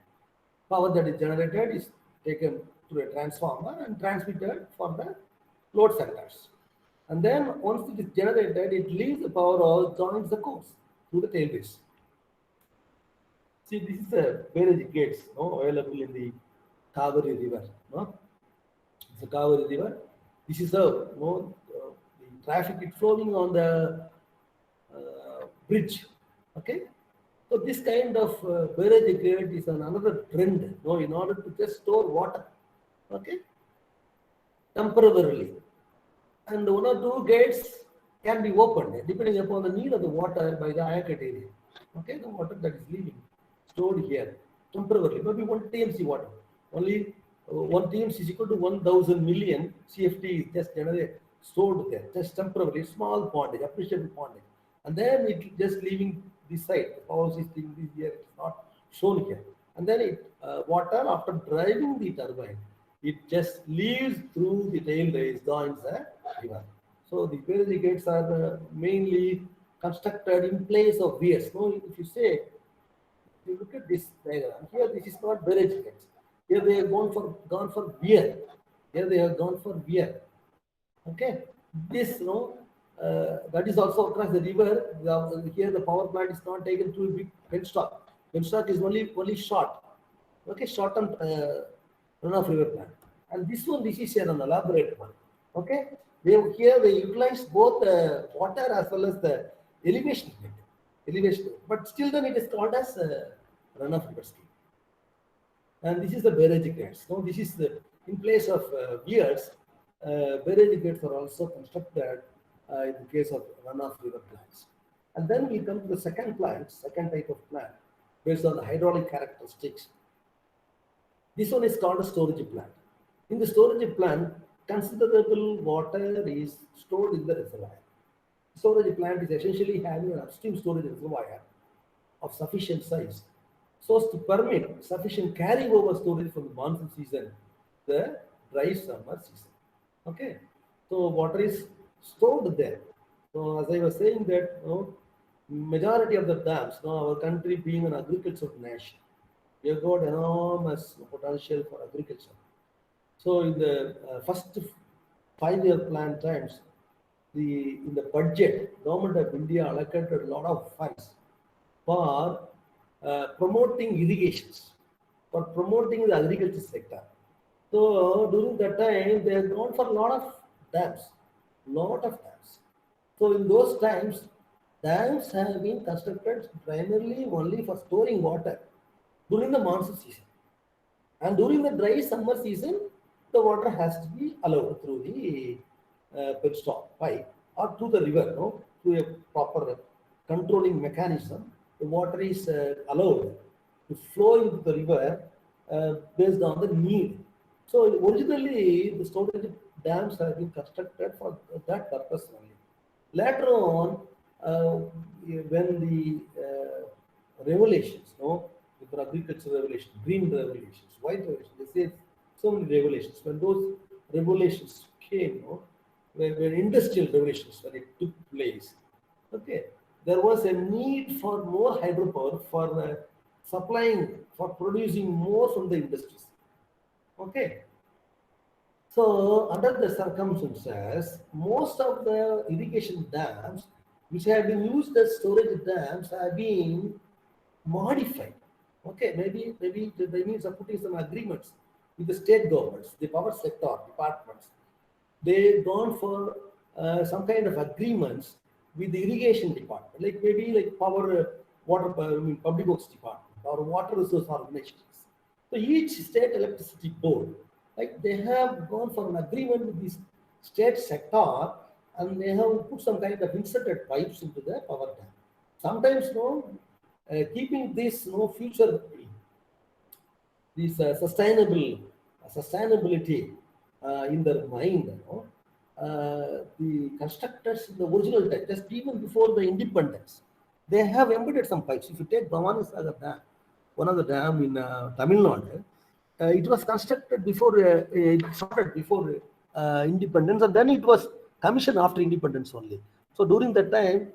Power that is generated is taken through a transformer and transmitted for the load centers. And then once it is generated, it leaves the powerhouse, joins the course through the tailways. See, this is a barrage gates available in the Kaveri river. It's a Kaveri river. This is the traffic is flowing on the bridge. Okay. So this kind of barrage gate is another trend. In order to just store water. Okay. Temporarily. And 1 or 2 gates can be opened depending upon the need of the water by the anchored area. Okay, the water that is leaving stored here temporarily, maybe 1 TMC water. Only 1 TMC is equal to 1,000 million CFT is just generated, stored there, just temporarily, small pondage, appreciable pondage. and then it just leaving this side. The power system is here, it's not shown here. And then water after driving the turbine, it just leaves through the tail race, joins the river. So the barrage gates are mainly constructed in place of weirs. So if you say, if you look at this diagram, here this is not barrage gates. Here they have gone for weir. Here they have gone for weir. Okay, this that is also across the river. Here the power plant is not taken to a big penstock. Penstock is only short. Okay, short term runoff river plant. And this is an elaborate one. Okay, here they utilize both the water as well as the elevation. But still then it is called as runoff river scheme. And this is the barrage gates. So this is in place of weirs. Barrage gates are also constructed in the case of runoff river plants. And then we come to the second type of plant, based on the hydraulic characteristics. This one is called a storage plant. In the storage plant, considerable water is stored in the reservoir. Storage plant is essentially having an upstream storage reservoir of sufficient size so as to permit sufficient carryover storage from the monsoon season, the dry summer season. Okay, so water is stored there. So as I was saying that, majority of the dams, our country being an agricultural nation, we have got enormous potential for agriculture. So in the first 5-year plan times, in the budget, Government of India allocated a lot of funds for promoting irrigations, for promoting the agriculture sector. So during that time, they have gone for a lot of dams. So in those times, dams have been constructed primarily only for storing water during the monsoon season. And during the dry summer season, the water has to be allowed through the penstock pipe or through the river, through a proper controlling mechanism. The water is allowed to flow into the river based on the need. So originally, the storage dams have been constructed for that purpose only. Later on, when the revelations, for agriculture revelation, green revelations, white revelations, they say so many revelations. When those revelations came, when industrial revelations, when it took place, okay, there was a need for more hydropower for supplying, for producing more from the industries. Okay. So under the circumstances, most of the irrigation dams which have been used as storage dams have been modified. Okay, maybe they means of putting some agreements with the state governments, the power sector departments. They've gone for some kind of agreements with the irrigation department, like maybe like public works department or water resource organizations. So each state electricity board, like they have gone for an agreement with this state sector, and they have put some kind of inserted pipes into the power dam. Sometimes, keeping this future, this sustainability in their mind, the constructors in the original time, just even before the independence, they have embedded some pipes. If you take Bhavani Sagar Dam, one of the dam in Tamilnadu, it was constructed before, it started before independence, and then it was commissioned after independence only. So during that time,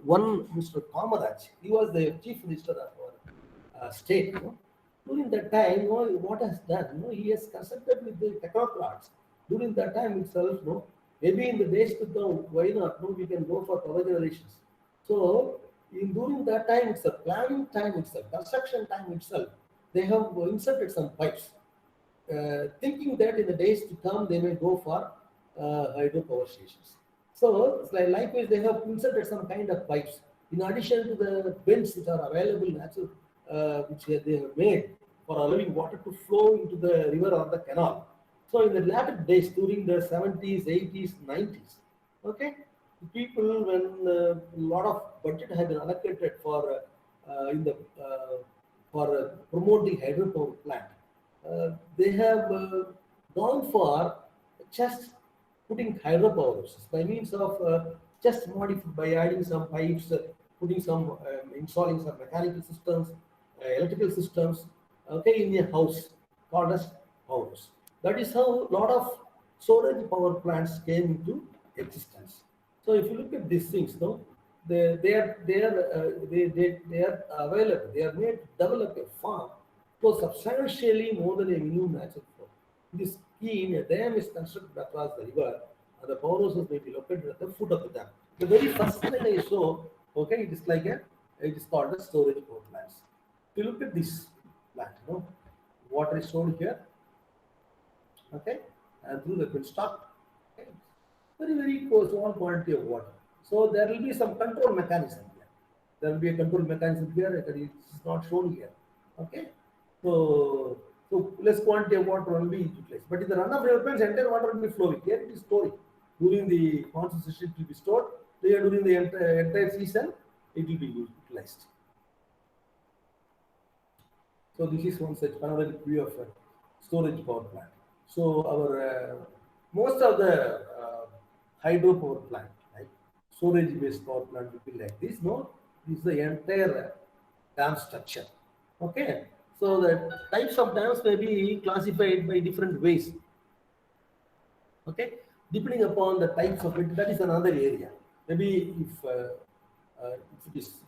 one Mr. Kamaraj, he was the chief minister of our state. During that time, what has done? He has constructed with the technocrats. During that time itself, maybe in the days to come, why not? We can go for power generations. So during that time itself, planning time itself, construction time itself, they have inserted some pipes, thinking that in the days to come they may go for hydropower stations. So likewise, they have inserted some kind of pipes in addition to the vents which are available natural, which they have made for allowing water to flow into the river or the canal. So in the latter days, during the 70s, 80s, 90s, okay, people, when a lot of budget had been allocated for promoting hydropower plant, they have gone for just putting hydropower by means of just modified by adding some pipes, putting some, installing some mechanical systems, electrical systems, okay, in a house called as house. That is how a lot of storage power plants came into existence. So if you look at these things, no, they are available. They are made to develop a farm for substantially more than a minimum natural flow. This scheme, a dam is constructed across the river, and the power houses may be located at the foot of the dam. The very first thing I saw, okay, it is like a, it is called a storage power plants. If you look at this plant, no, water is stored here, okay, and through the penstock, okay, very small quantity of water. So there will be some control mechanism here. There will be a control mechanism here that is not shown here. Okay, so less quantity of water will be utilized. But in the run of river plants, entire water will be flowing. Here it is storing. During the monsoon season, it will be stored. There during the entire season, it will be utilized. So this is one such panoramic view of a storage power plant. So our most of the hydro power plant, right, storage based power plant will be like this. No, this is the entire dam structure. Okay, so the types of dams may be classified by different ways. Okay, depending upon the types of it, that is another area. Maybe if it is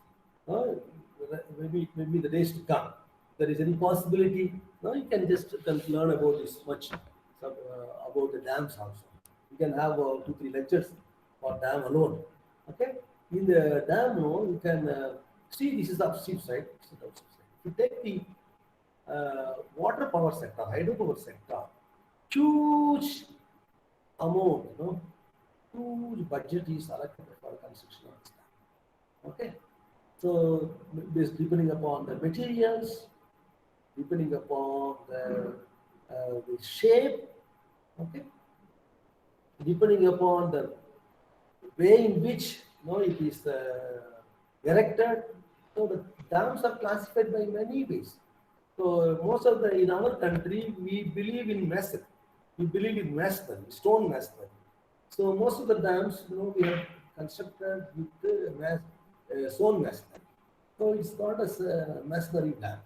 maybe the days to come, there is any possibility, you can just learn about this much about the dams also. You can have 2-3 lectures for dam alone. Okay, in the dam, you can see this is the upstream side. If you take the water power sector, hydropower sector, huge amount, huge budget is allocated for construction of this dam. Okay, so this depending upon the materials, depending upon the shape, okay, depending upon the way in which it is erected. So the dams are classified by many ways. So most of in our country, we believe in masonry. We believe in masonry, stone masonry. So most of the dams, we have constructed with stone masonry. So it's not as a masonry dam.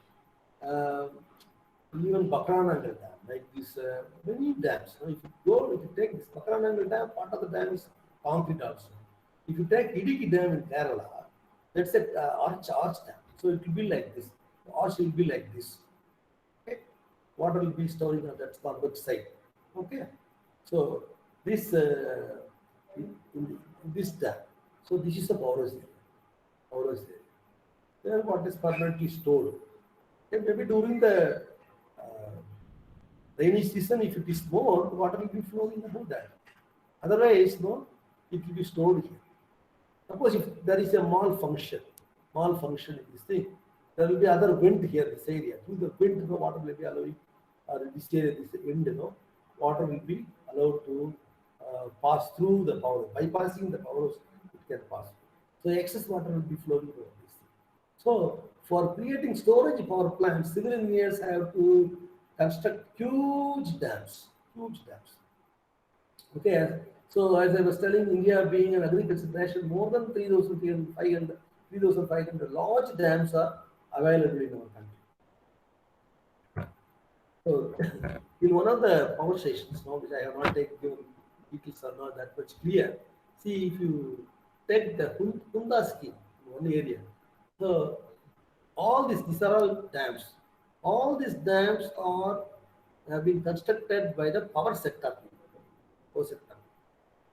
Even Bakranangal Dam, like this, many dams. If you take this Bakranangal Dam, part of the dam is concrete also. If you take Idiki Dam in Kerala, that's an arch dam. So it will be like this. The arch will be like this. Okay, water will be storing on that convex side. Okay, so this in this dam. So this is a porous area. There, what is permanently stored. Okay, maybe during the rainy season, if it is more, water will be flowing above that. Otherwise, it will be stored here. Suppose if there is a malfunction in this thing, there will be other wind here, this area. Through the wind, the water will be allowing, or this area, this wind, water will be allowed to pass through the power. Bypassing the power, it can pass. So excess water will be flowing over this thing. So for creating storage power plants, civil engineers have to construct huge dams. Okay, so as I was telling, India being an agricultural nation, more than 3,500 large dams are available in our country. So in one of the power stations, which I have not taken, details are not that much clear. See, if you take the Hunda scheme in one area, so all these are all dams. All these dams have been constructed by the power sector,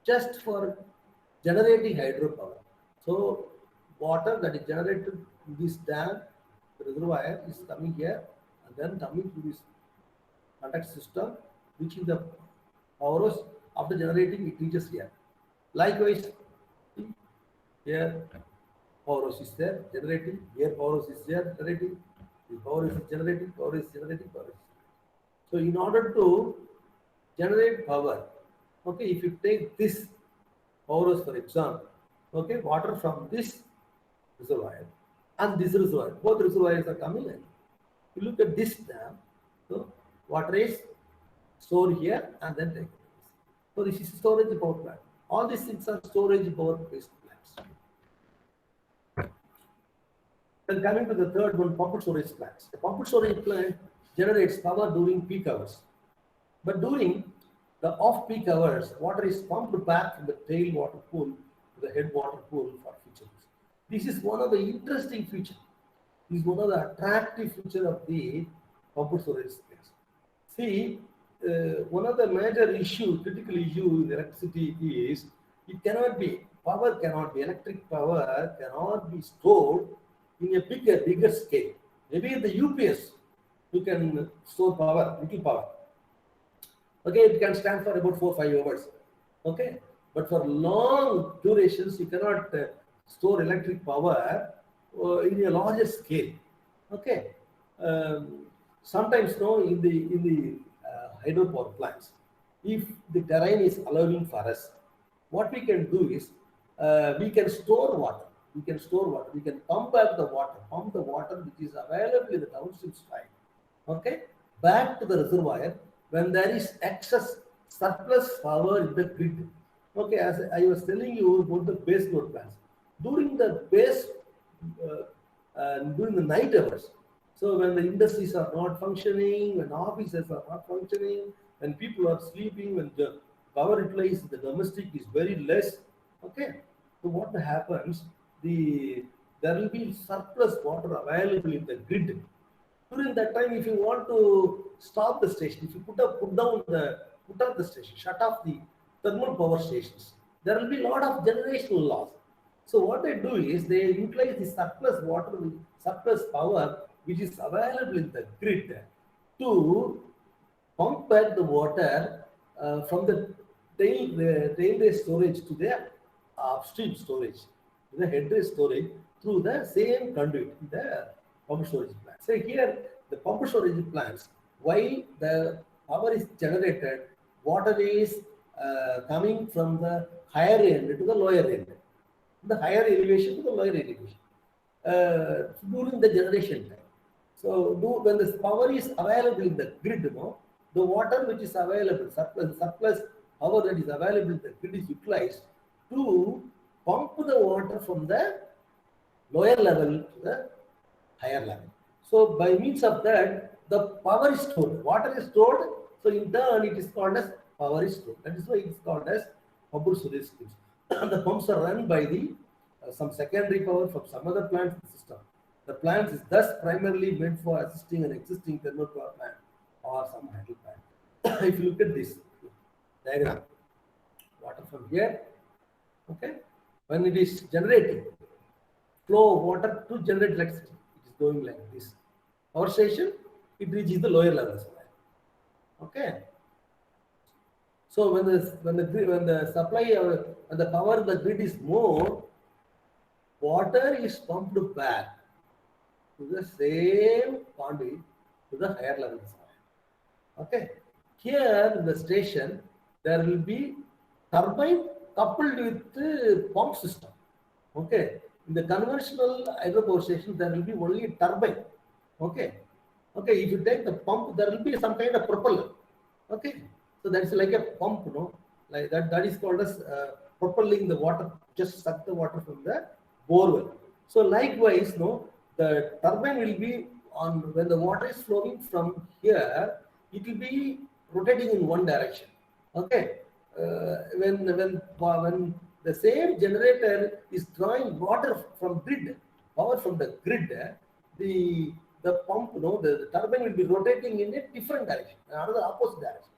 just for generating hydropower. So water that is generated in this dam, the reservoir is coming here and then coming to this contact system, which is the power house. After generating, it reaches here. Likewise, here power house is there generating, here power house is there generating, the power is generating, power is generating, power is. So in order to generate power, okay, if you take this power house for example, okay, water from this reservoir and this reservoir, both reservoirs are coming in. You look at this dam, so water is stored here and then taken. So this is storage power plant. All these things are storage power based plants. Then coming to the third one, pumped storage plants. The pumped storage plant generates power during peak hours. But during the off-peak hours, water is pumped back from the tail water pool to the head water pool for future use. This is one of the interesting features. This is one of the attractive features of the pumped storage plants. See, one of the major issue, critical issue in electricity is it cannot be, electric power cannot be stored in a bigger scale. Maybe in the UPS, you can store power, little power. Okay, it can stand for about 4 or 5 hours. Okay, but for long durations, you cannot store electric power in a larger scale. Okay, sometimes no, in the hydropower plants, if the terrain is allowing for us, what we can do is we can store water. We can store water. We can pump back the water, which is available in the downstream side. Okay, back to the reservoir when there is excess surplus power in the grid. Okay, as I was telling you about the base load plants, during the during the night hours. So when the industries are not functioning, when offices are not functioning, when people are sleeping, when the power utilized, the domestic is very less. Okay, so what happens? There will be surplus water available in the grid. During that time, if you want to stop the station, if you put off the station, shut off the thermal power stations, there will be a lot of generational loss. So what they do is they utilize the surplus water, surplus power which is available in the grid to pump back the water from the tail storage to the upstream storage, to the head storage through the same conduit, the pumped storage plant. So here, the pumped storage plants, while the power is generated, water is coming from the higher end to the lower end, the higher elevation to the lower elevation during the generation time. So when the power is available in the grid, the water which is available, surplus power that is available in the grid is utilized to pump the water from the lower level to the higher level. So by means of that, the power is stored, water is stored. So in turn, it is called as power is stored. That is why it is called as pumped storage schemes. The pumps are run by the some secondary power from some other plant system. The plant is thus primarily meant for assisting an existing thermal power plant or some hydro plant. If you look at this diagram, water from here, okay, when it is generating, flow of water to generate electricity, it is going like this. Power station, it reaches the lower levels. Okay. So when the supply when the power of the grid is more, water is pumped back to the same conduit to the higher levels. Okay. Here in the station, there will be turbine coupled with the pump system. Okay. In the conventional hydropower station, there will be only a turbine. Okay. Okay. If you take the pump, there will be some kind of propeller. Okay. So that's like a pump, like that. That is called as propelling the water. Just suck the water from the borewell. So likewise, the turbine will be on when the water is flowing from here. It will be rotating in one direction. Okay. When the same generator is drawing water from grid, power from the grid, the pump, the turbine will be rotating in a different direction, another opposite direction.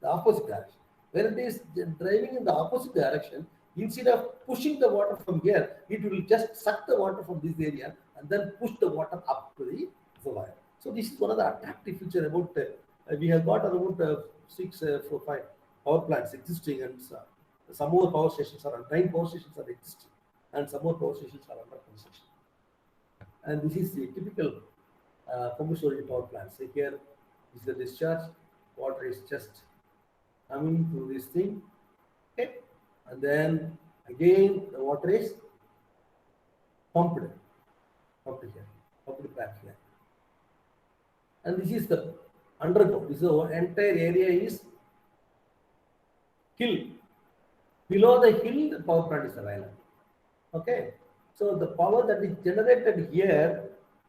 The opposite direction. When it is driving in the opposite direction, instead of pushing the water from here, it will just suck the water from this area and then push the water up to the reservoir. So this is one of the attractive features about we have got about 6, 4, 5 power plants existing, and some more power stations are 9 power stations are existing, and some more power stations are under construction. And this is the typical pumped storage power plant. So here is the discharge, water is just coming through this thing, okay, and then again the water is pumped here, pumped back here, and this is the underground. This is the entire area is kill Below the hill, the power plant is available. Okay. So the power that is generated here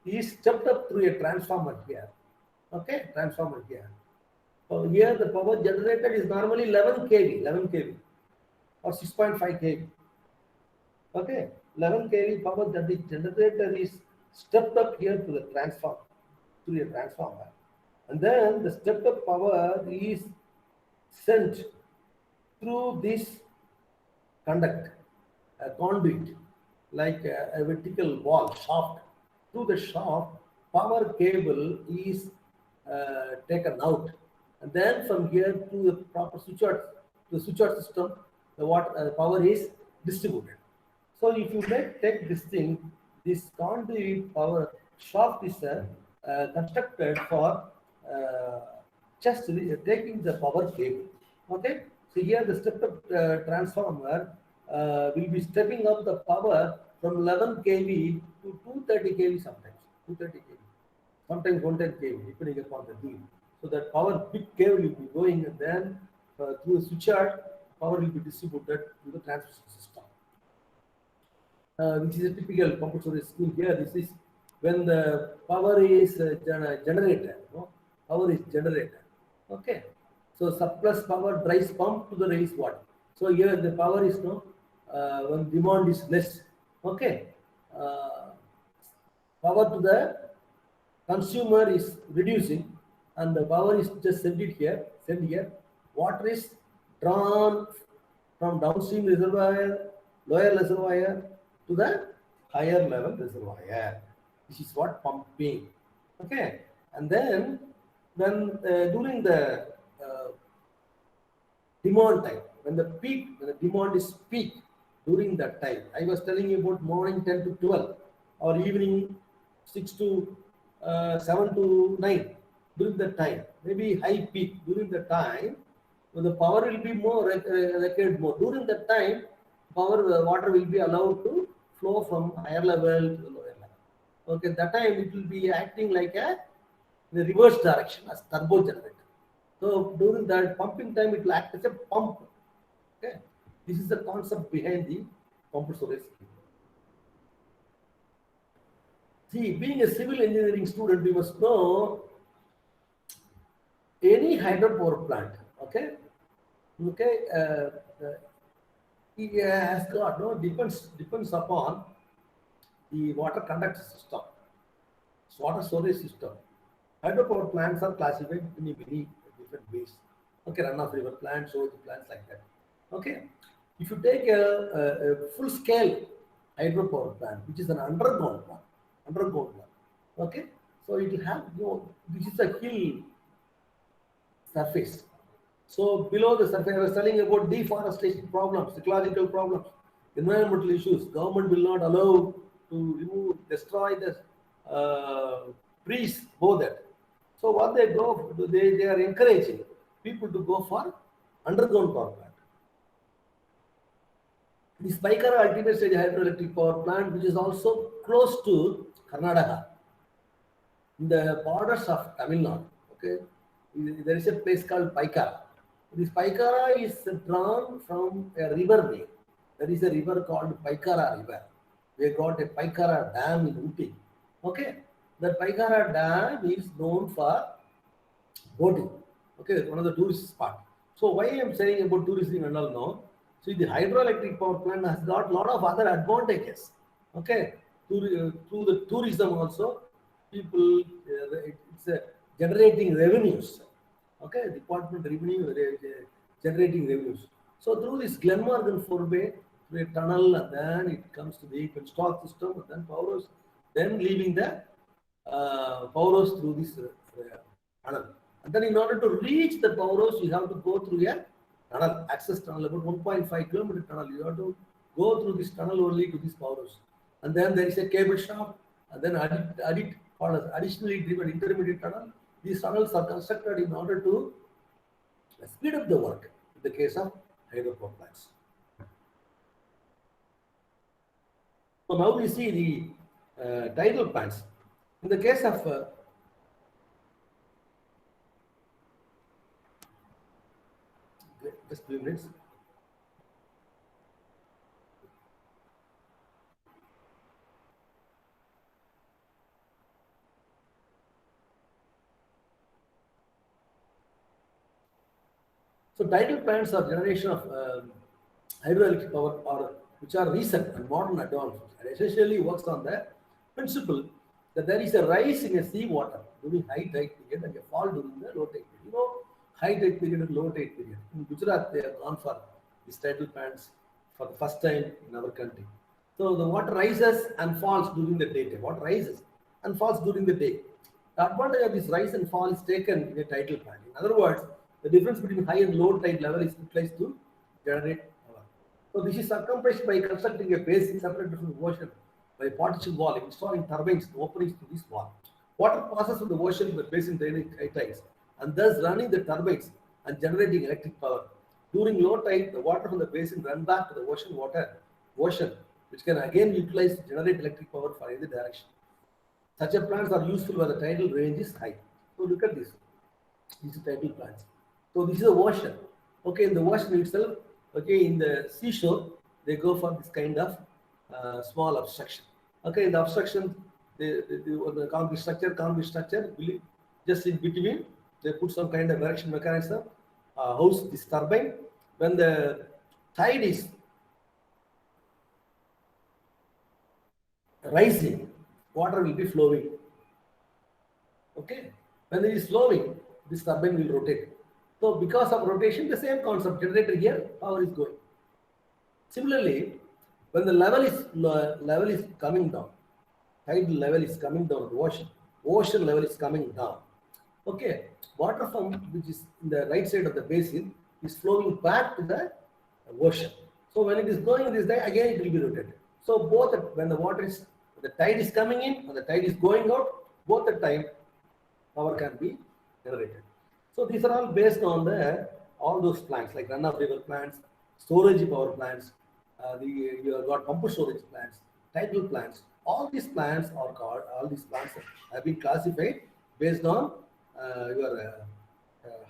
is stepped up through a transformer here. Okay, transformer here. So here the power generated is normally 11 kV or 6.5 kV. Okay, 11 kV power that is generated is stepped up here to the transformer, through a transformer. And then the stepped up power is sent through this conduct, a conduit, like a vertical wall shaft. Through the shaft, power cable is taken out, and then from here to the proper switchover system, the water power is distributed. So if you take this thing, this conduit power shaft is constructed for just taking the power cable. Okay, so here the stepped up transformer will be stepping up the power from 11 kV to 230 kV sometimes, 230 kV, sometimes 110 kV, depending upon the deal. So that power big cable will be going, and then through a switchyard, power will be distributed to the transmission system. Which is a typical pumped storage scheme here. This is when the power is generated. No? Power is generated. Okay. So surplus power drives pump to the raised water. So here the power is no when demand is less. Okay. Power to the consumer is reducing, and the power is just sent here. Water is drawn from downstream reservoir, lower reservoir, to the higher level reservoir. This is what pumping. Okay, and then when during the demand time, when the demand is peak, during that time, I was telling you about morning 10 to 12 or evening 6 to 7 to 9. During that time, maybe high peak during the time, when the power will be more required more. During that time, water will be allowed to flow from higher level to the lower level. Okay, that time it will be acting like in the reverse direction as turbo generator. So during that pumping time, it will act as a pump. Okay, this is the concept behind the pumped storage scheme. See, being a civil engineering student, you must know any hydropower plant. Okay, it has got depends upon the water conduct system, water storage system. Hydropower plants are classified in many different ways. Okay, run-off river plants, sewage plants, like that. Okay, if you take a full-scale hydropower plant, which is an underground one, okay, so it will have this is a hill surface. So below the surface, I was telling about deforestation problems, ecological problems, environmental issues. Government will not allow to destroy the trees, both that. So what they go, they are encouraging people to go for underground power plant. This Paikara ultimate stage hydroelectric power plant, which is also close to Karnataka, in the borders of Tamilnadu. Okay, there is a place called Paikara. This Paikara is drawn from a river name. There is a river called Paikara River. We got a Paikara Dam in Uti. Okay, the Paikara Dam is known for boating. Okay, one of the tourist spots. So why I am saying about tourism and all now? See, the hydroelectric power plant has got a lot of other advantages. Okay, through the tourism also, people it's generating revenues. Okay, department revenue generating revenues. So through this Glenmorgan forebay, through a tunnel, and then it comes to the stock system, and then powerhouse, then leaving the powerhouse through this tunnel. And then in order to reach the powerhouse, you have to go through a tunnel, access tunnel, about 1.5 kilometer tunnel. You have to go through this tunnel only to this powerhouse. And then there is a cable shaft, and then additionally driven intermediate tunnel. These tunnels are constructed in order to speed up the work in the case of hydropower plants. So now we see the tidal plants. In the case of just 2 minutes. So tidal plants are generation of hydroelectric power or which are recent and modern advancements. And essentially works on the principle that there is a rise in a sea water during high tide period and a fall during the low tide period. You know, high tide period and low tide period. In Gujarat, they have gone for these tidal plants for the first time in our country. So the water rises and falls during the daytime. Water rises and falls during the day. The advantage of this rise and fall is taken in a tidal plant. In other words, the difference between high and low tide level is utilized to generate power. So this is accomplished by constructing a basin separated from the ocean by a partition wall, installing turbines to openings to this wall. Water passes from the ocean to the basin during high tides and thus running the turbines and generating electric power. During low tide, the water from the basin run back to the ocean, which can again be utilized to generate electric power for either direction. Such plants are useful where the tidal range is high. So look at this. These are tidal plants. So this is the ocean. Okay, in the ocean itself, okay, in the seashore, they go for this kind of small obstruction. Okay, in the obstruction, the concrete structure, just in between, they put some kind of erection mechanism, house this turbine. When the tide is rising, water will be flowing. Okay, when it is flowing, this turbine will rotate. So because of rotation, the same concept, generator here, power is going. Similarly, when the level is coming down, tidal level is coming down, the ocean level is coming down. Okay, water from which is in the right side of the basin is flowing back to the ocean. So when it is going this way, again it will be rotated. So both when the tide is coming in and the tide is going out, both the time power can be generated. So these are all based on all those plants like run-of-river plants, storage power plants, you have got pumped storage plants, tidal plants. All these plants have been classified based on your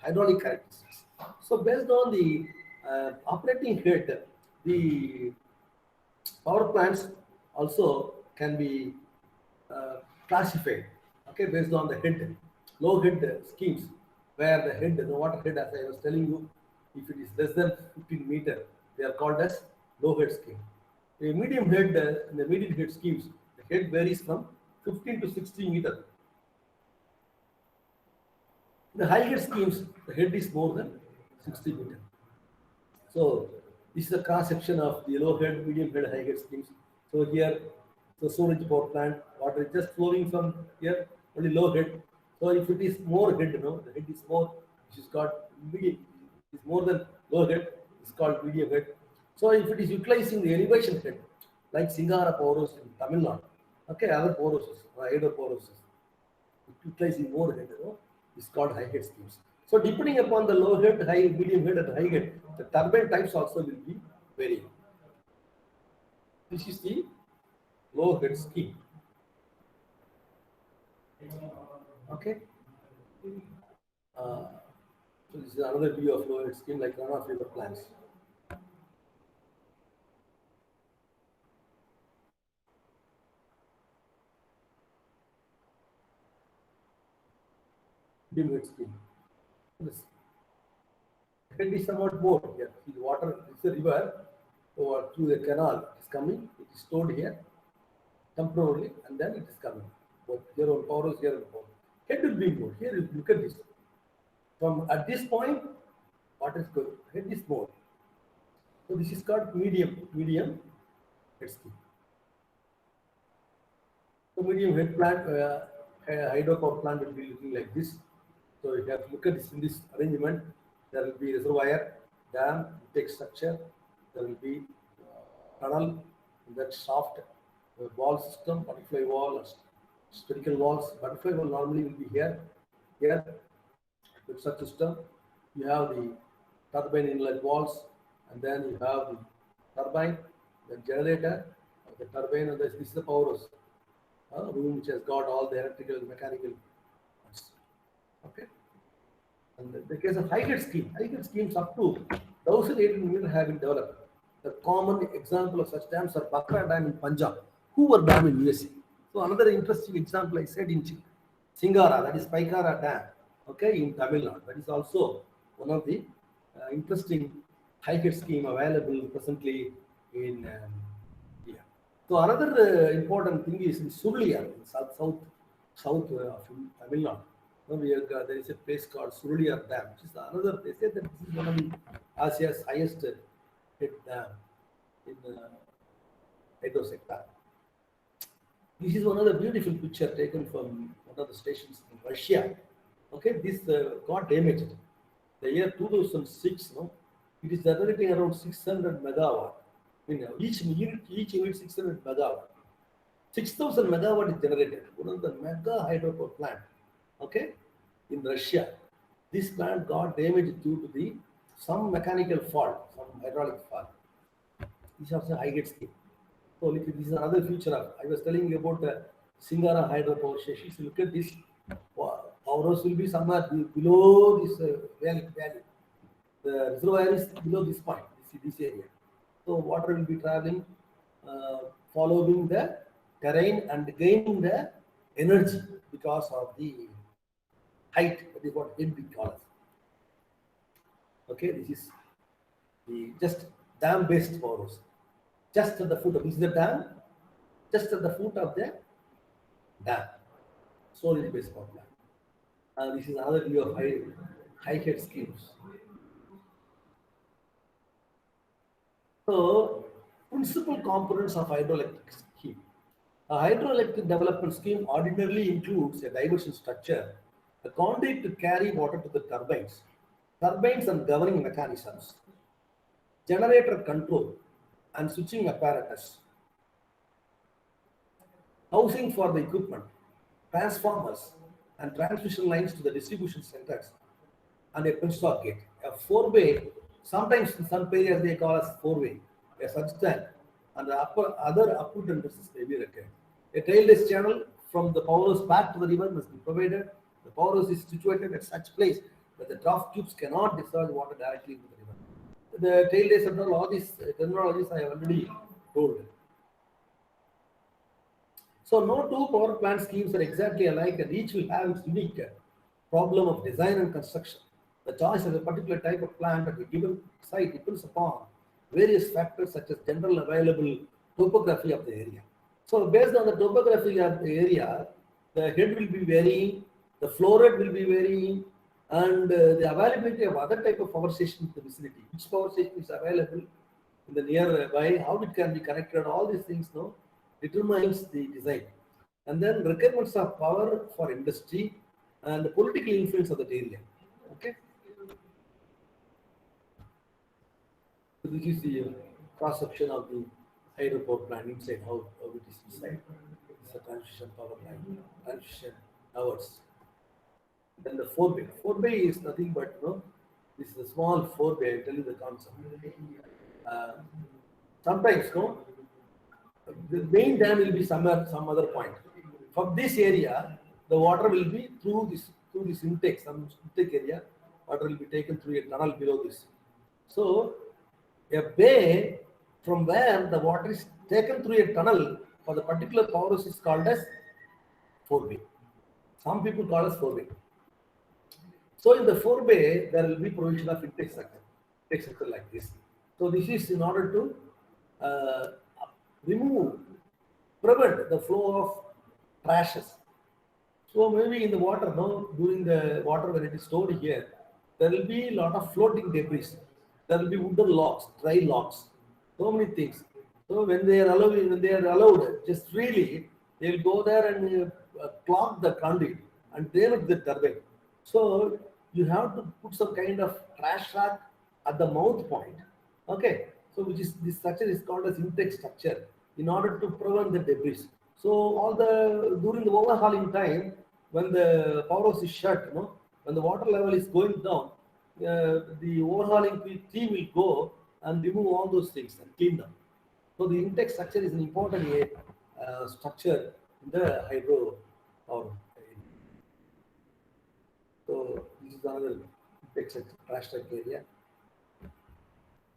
hydraulic characteristics. So based on the operating head, the power plants also can be classified, okay, based on the head, low head schemes, where the water head, as I was telling you, if it is less than 15 meter, they are called as low head scheme. The medium head, in the medium head schemes, the head varies from 15 to 60 meter. In the high head schemes, the head is more than 60 meter. So this is a cross section of the low head, medium head, high head schemes. So here, the storage power plant, water is just flowing from here, only low head. So if it is more head, the head is more, which is called medium, is more than low head, it's called medium head. So if it is utilizing the elevation head, like Singara power house in Tamilnadu, okay, other power houses, power houses, utilizing more head, is called high head schemes. So depending upon the low head, high, medium head, and high head, the turbine types also will be varying. This is the low head scheme. Okay. So this is another view of low head scheme like run-of-river plants. Medium head scheme. This head is somewhat more here. The water is a river or through the canal. It is coming. It is stored here temporarily, and then it is coming. But here on power is here on power. Head will be more. Here, look at this. From at this point, water is going. Head is more. So this is called medium head scheme. So medium head plant, hydropower plant will be looking like this. So you have to look at this in this arrangement. There will be reservoir, dam, intake structure. There will be tunnel, that shaft, wall system, butterfly wall, spherical walls. Butterfly wall normally will be here. With such system, you have the turbine inlet walls, and then you have the turbine, the generator, the turbine, and this is the power house. Room which has got all the electrical, mechanical. Okay. And the case of high head schemes up to 1,800 meters have been developed. The common example of such dams are Bakra Dam in Punjab, Hoover Dam in USA. So another interesting example I said in Singara, that is Paikara Dam, okay, in Tamilnadu. That is also one of the interesting high-head scheme available presently in here. So another important thing is in Suruliyar, in south of Tamilnadu. There is a place called Suruliyar Dam, which is another. They say that this is one of the Asia's highest head dam in hydro sector. This is one of the beautiful picture taken from one of the stations in Russia. Okay, this got damaged. The year 2006, no, it is generating around 600 megawatt. Each unit 600 megawatt. 6,000 megawatt is generated. One of the mega hydro plant. Okay, in Russia, this plant got damaged due to some mechanical fault, some hydraulic fault. This is also high-head scheme. So this is another feature of. I was telling you about Singara hydropower station. So look at this. Powerhouse will be somewhere below this valley. The reservoir is below this point, this area. So water will be traveling, following the terrain and gaining the energy because of the height. That is what wind we call it. Okay, this is the just dam-based powerhouse. Just at the foot of this is the dam, just at the foot of the dam. Storage-based power plant. This is another view of high-head schemes. So, principal components of hydroelectric scheme. A hydroelectric development scheme ordinarily includes a diversion structure, a conduit to carry water to the turbines and governing mechanisms, generator control and switching apparatus, housing for the equipment, transformers and transmission lines to the distribution centers, and a penstock gate. A four-way, sometimes in some areas they call us four-way, a substand, and the other upward entrances may be required. A tail-less channel from the powerhouse back to the river must be provided. The powerhouse is situated at such place that the trough tubes cannot discharge water directly into the river. The tail-less and all these terminologies I have already told. So no two power plant schemes are exactly alike, and each will have its unique problem of design and construction. The choice of a particular type of plant at a given site depends upon various factors such as general available topography of the area. So based on the topography of the area, the head will be varying, the flow rate will be varying, and the availability of other type of power stations in the vicinity. Which power station is available in the nearby, how it can be connected, all these things determines the design. And then requirements of power for industry and the political influence of that area. Okay. So this is the cross section of the hydropower plant inside, how it is inside. It's a transition power line, transition towers. Then the four-bay. Four-bay is nothing but this is a small four-bay. I tell you the concept. Sometimes the main dam will be somewhere, some other point. From this area, the water will be through this intake, some intake area. Water will be taken through a tunnel below this. So a bay from where the water is taken through a tunnel for the particular powerhouse is called as four-bay. Some people call us four-bay. So in the four-bay, there will be provision of intake structure like this. So this is in order to prevent the flow of trashes. So maybe in the water, during the water when it is stored here, there will be a lot of floating debris. There will be wooden logs, dry logs, so many things. So when they are allowed just freely, they will go there and clog the conduit and drain it the turbine. So you have to put some kind of trash rack at the mouth point. Okay. So which is this structure is called as intake structure in order to prevent the debris. So during the overhauling time, when the powerhouse is shut, when the water level is going down, the overhauling team will go and remove all those things and clean them. So the intake structure is an important structure in the hydro power. So this is another intake structure, trash truck area.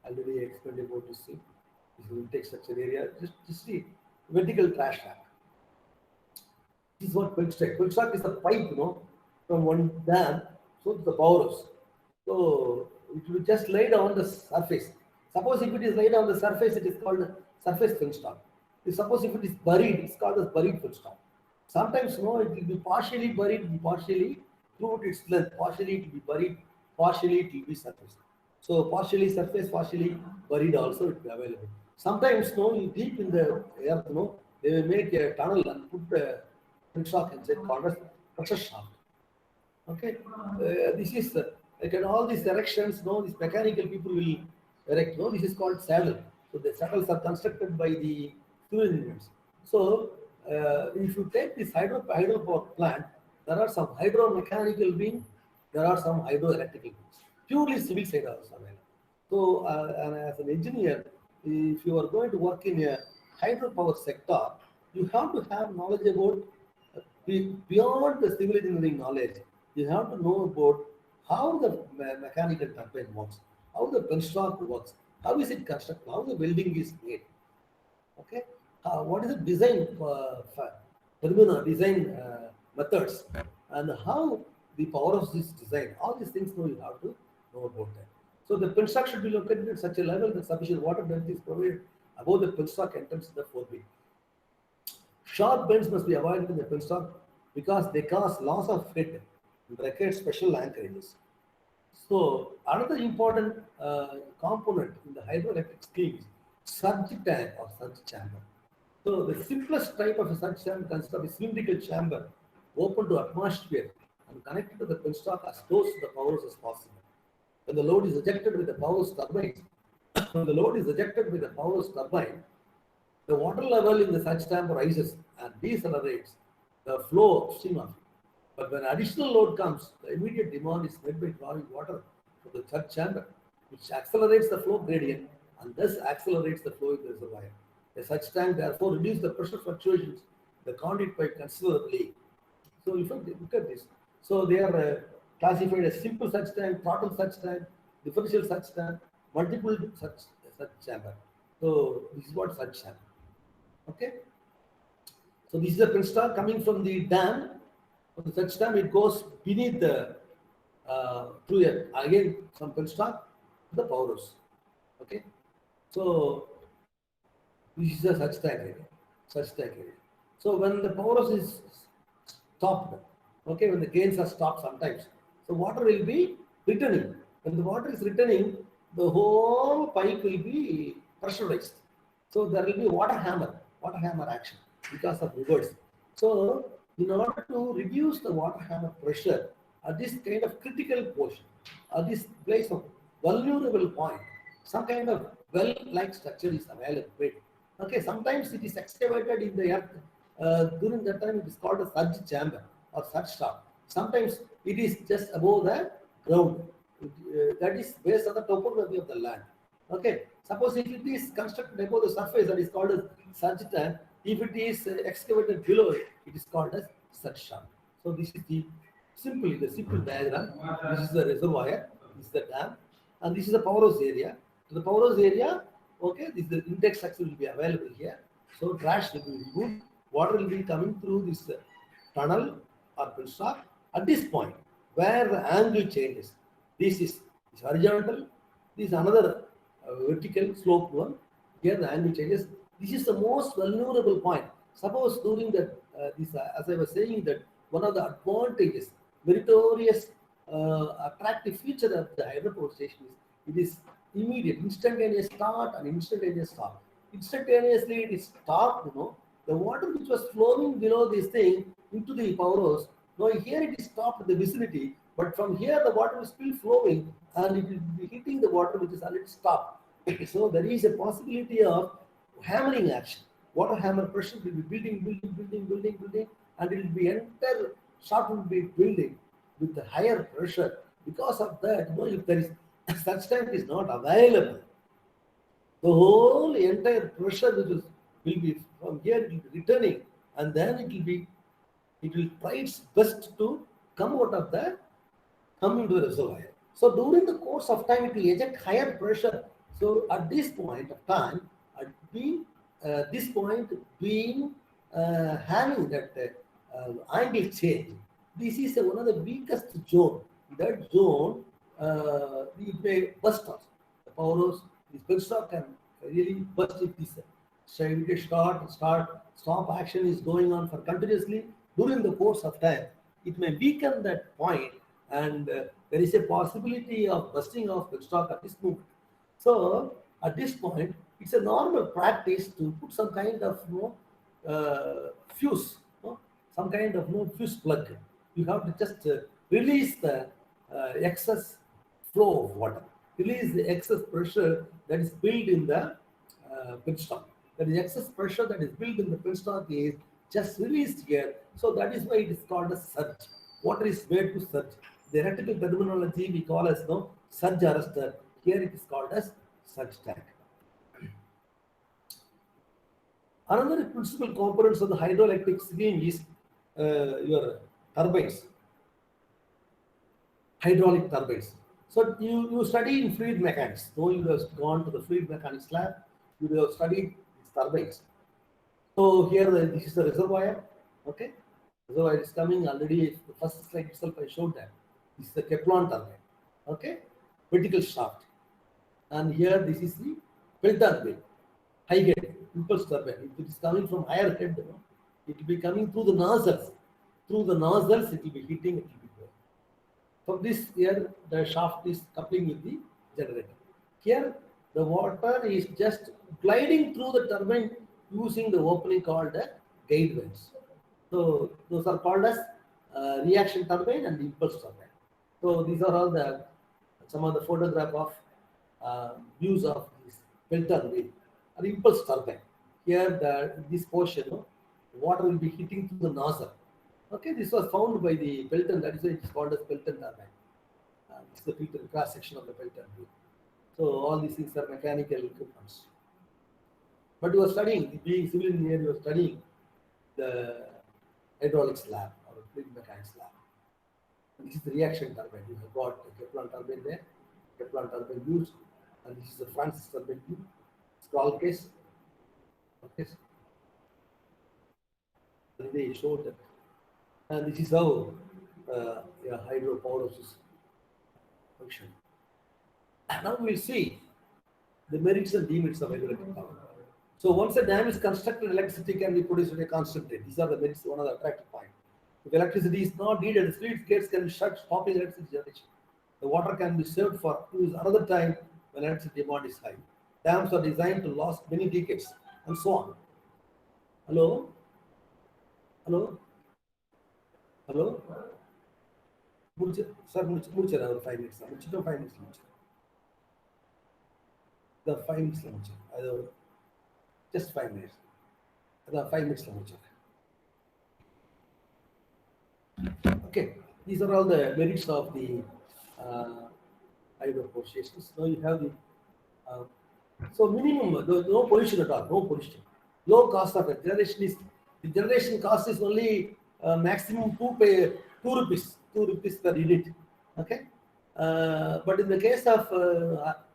Already explained about this thing. This is intake structure area. Just see vertical trash rack. This is what quickstock. Quickstock is the pipe, from one dam to the powerhouse. So it will just lay down the surface. Suppose if it is laid on the surface, it is called surface film stock. Suppose if it is buried, it's called as buried film stock. Sometimes no, it will be partially buried and partially throughout its length. Partially it will be buried, partially it will be surface. So partially surface, partially buried also it will be available. Sometimes no, you deep in the earth, no, they will make a tunnel and put the film stock inside called as pressure shaft. Okay, this is like in all these erections, no, these mechanical people will erect. No, this is called saddle. So the saddles are constructed by the civil engineers. So if you take this hydropower plant, there are some hydromechanical wing, there are some hydroelectrical wings. Purely civil side also available. So and as an engineer, if you are going to work in a hydropower sector, you have to have knowledge about beyond the civil engineering knowledge. You have to know about how the mechanical turbine works, how the construct works, how is it constructed, how the welding is made. Okay, what is the design design methods, and how the power of this design. All these things, no, you have to know about that. So the penstock should be located at such a level that sufficient water depth is provided above the penstock entrance to the forebeam. Sharp bends must be avoided in the penstock because they cause loss of fit and require special anchorages. So another important component in the hydroelectric scheme is surge tank or surge chamber. So the simplest type of a surge chamber consists of a cylindrical chamber open to atmosphere and connected to the penstock as close to the powers as possible. When the load is ejected with the powers turbines, when the load is ejected with the powers turbine, the water level in the surge chamber rises and decelerates the flow upstream of it. But when additional load comes, the immediate demand is met by drawing water from the surge chamber, which accelerates the flow gradient and thus accelerates the flow in the reservoir. The surge tank therefore reduces the pressure fluctuations in the conduit pipe considerably. So if you look at this, so they are classified as simple surge tank, throttle surge tank, differential surge tank, multiple surge chamber. So this is what surge chamber. Okay. So this is a penstock coming from the dam. From the surge dam, it goes beneath the through again some penstock to the power house. Okay. So this is a surge tank area. Surge tank area. So when the power house is stopped, okay, when the gains are stopped sometimes, so water will be returning. When the water is returning, the whole pipe will be pressurized. So there will be water hammer action because of reverse. So in order to reduce the water hammer pressure at this kind of critical portion, at this place of vulnerable point, some kind of well-like structure is available. Okay, sometimes it is excavated in the earth. During that time, it is called a surge chamber or surge shaft. Sometimes it is just above the ground. That is based on the topography of the land. Okay, suppose if it is constructed above the surface, that is called as surge tank. If it is excavated below it, it is called as surge shaft. So this is the simple diagram. This is the reservoir, this is the dam, and this is the power house area. To the power house area, okay, this is the intake structure will be available here. So trash will be removed. Water will be coming through this tunnel or penstock at this point where the angle changes. This is horizontal. This is another vertical sloped one. Here the angle changes. This is the most vulnerable point. Suppose during that, as I was saying, that one of the advantages, meritorious, attractive feature of the hydropower station is it is immediate, instantaneous start and instantaneous stop. Instantaneously it is stopped, the water which was flowing below this thing into the power house, now here it is stopped in the vicinity, but from here the water is still flowing and it will be hitting the water which is already stopped. So there is a possibility of hammering action. Water hammer pressure will be building, and it will be entire shaft will be building with the higher pressure. Because of that, if there is such tank is not available, the whole entire pressure will be from here it will be returning, and then it will try its best to come into the reservoir. So during the course of time, it will eject higher pressure. So at this point of time, this point being having that angle change, this is one of the weakest zone. That zone it may burst also. The power house, this penstock can really burst if this stop action is going on for continuously during the course of time. It may weaken that point, and there is a possibility of bursting of penstock at this moment. So at this point, it's a normal practice to put some kind of fuse, some kind of fuse plug. You have to just release the excess flow of water, release the excess pressure that is built in the penstock. That is excess pressure that is built in the penstock is just released here. So that is why it is called a surge. Water is made to surge. The electrical terminology we call as surge arrestor. Here it is called as surge tank. Another principal components of the hydroelectric scheme is your turbines, hydraulic turbines. So you study in fluid mechanics. Though you have gone to the fluid mechanics lab, you have studied these turbines. So here this is the reservoir. Okay, reservoir is coming already. The first slide itself I showed that. This is the Teflon turbine. Okay, vertical shaft, and here this is the bell turbine, high head impulse turbine. If it is coming from higher head, it will be coming through the nozzles. Through the nozzles, it will be heating. It will be going. So this here the shaft is coupling with the generator. Here the water is just gliding through the turbine using the opening called the guide vents. So those are called as reaction turbine and impulse turbine. So these are all the some of the photograph of views of this bell turbine or impulse turbine. Here this portion, water will be hitting through the nozzle. Okay, this was found by the Pelton, that is why it is called as Pelton turbine. This is the Pelton cross section of the Pelton wheel. So all these things are mechanical equipments. But you are studying, being civil engineer, you are studying the hydraulics lab or fluid mechanics lab. And this is the reaction turbine. You have got the Teflon turbine there, Teflon turbine used, and this is the Francis turbine tube, scroll case. Okay. They showed that. And this is how hydropower is function. Now we will see the merits and demerits of hydroelectric power. So once a dam is constructed, electricity can be produced at a constant rate. These are the merits, one of the attractive points. If electricity is not needed, the sluice gates can be shut, stopping electricity generation. The water can be saved for use another time when electricity demand is high. Dams are designed to last many decades, and so on. Hello? Hello? Hello? Sir, 5 minutes. 5 minutes. The 5 minutes. Just 5 minutes. The 5 minutes. Okay, these are all the merits of the hydro stations. Now you have the so minimum, no pollution at all, no pollution. Low cost of it. The generation cost is only maximum 2 rupees per unit. Okay, but in the case of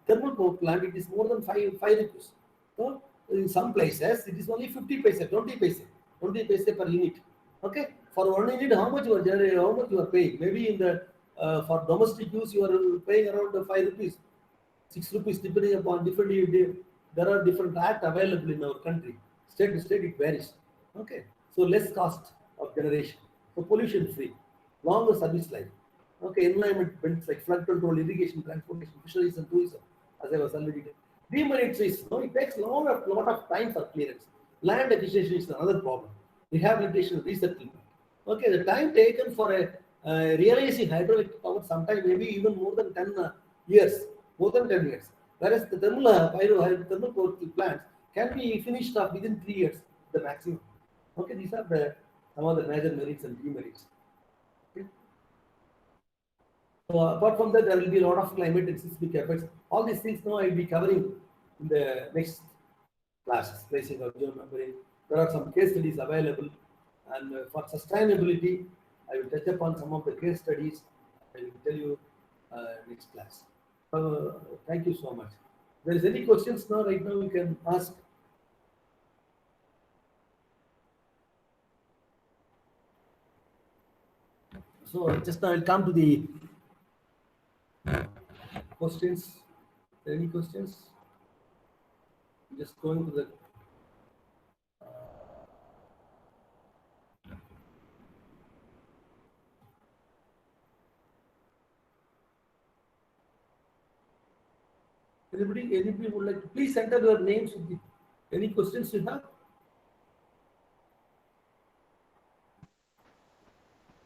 thermal power plant, it is more than 5 rupees. So in some places, it is only 50 paise, 20 paise per unit. Okay, for 1 unit, how much you are generating, how much you are paying? Maybe in the for domestic use, you are paying around 5 rupees, 6 rupees, depending upon different. There are different acts available in our country. State to state, it varies. Okay, so less cost of generation, so pollution free, longer service life. Okay, environment benefits like flood control, irrigation, transportation, fisheries, and tourism, as I was already saying. Demerits is, it takes lot of time for clearance. Land acquisition is another problem. Rehabilitation, resettlement. Okay, the time taken for realizing hydroelectric power, sometime maybe even more than 10 years, Whereas the thermal power plants can be finished off within 3 years, the maximum. Okay, these are some of the major merits and demerits. Okay. So apart from that, there will be a lot of climate and seismic effects. All these things now I will be covering in the next classes, placing of geomembrane. There are some case studies available, and for sustainability, I will touch upon some of the case studies. I will tell you next class. Thank you so much. If there is any questions now, right now you can ask. So just now I'll come to the Questions? Any questions? Just going to the anybody would like to please enter your names with the, any questions you have?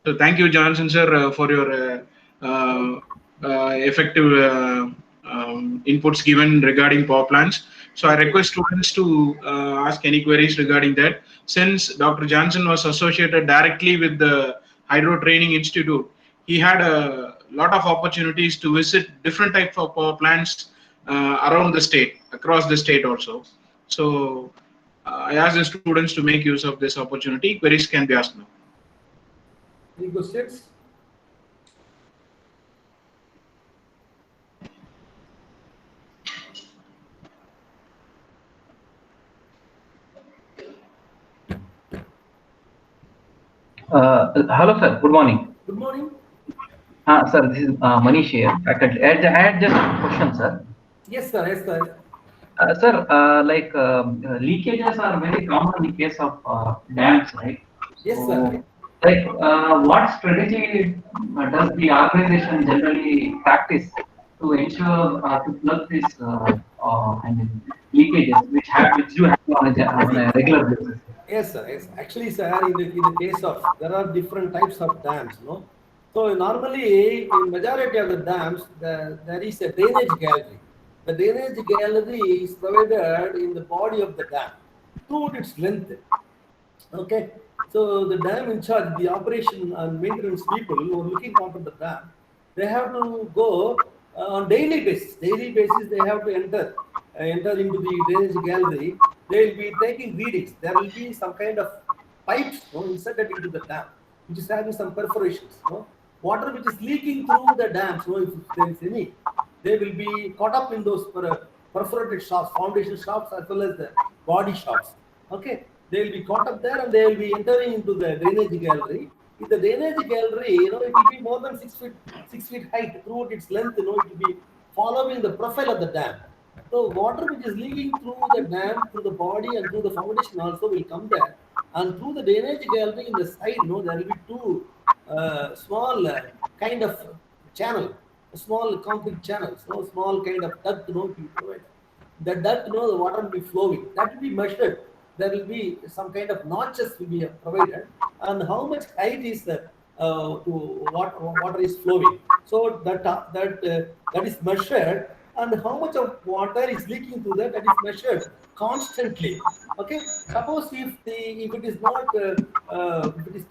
So thank you, Johnson sir, for your effective inputs given regarding power plants. So I request students to ask any queries regarding that. Since Dr. Johnson was associated directly with the Hydro Training Institute, he had a lot of opportunities to visit different types of power plants around the state, across the state also. So I ask the students to make use of this opportunity. Queries can be asked now. Any questions? Hello, sir. Good morning. Good morning. Sir, this is Manish here. Faculty. I had just a question, sir. Yes, sir. Yes, sir. Sir, leakages are very common in case of dams, right? Yes, So, sir. like, what strategy does the organization generally practice to ensure to plug this, leakages which do happen on a regular basis? Yes, sir. Yes. Actually, sir, in the case of there are different types of dams, no. So normally, in majority of the dams, there is a drainage gallery. The drainage gallery is provided in the body of the dam throughout its length. Okay. So the dam in charge, the operation and maintenance people who are looking after the dam, they have to go on daily basis. Daily basis, they have to enter into the drainage gallery. They will be taking readings. There will be some kind of pipes, inserted into the dam, which is having some perforations. Water which is leaking through the dams. If there is any, they will be caught up in those perforated shafts, foundation shafts, as well as the body shafts. Okay, they will be caught up there and they will be entering into the drainage gallery. In the drainage gallery, it will be more than 6 feet height throughout its length. It will be following the profile of the dam. So water which is leaking through the dam, through the body and through the foundation also will come there. And through the drainage gallery in the side, there will be two small kind of channel, small concrete channels, small kind of duct, to be provided. The duct, the water will be flowing. That will be measured. There will be some kind of notches will be provided, and how much height is to what water is flowing. So that is measured, and how much of water is leaking through that is measured constantly. Okay. Suppose if it is not if it is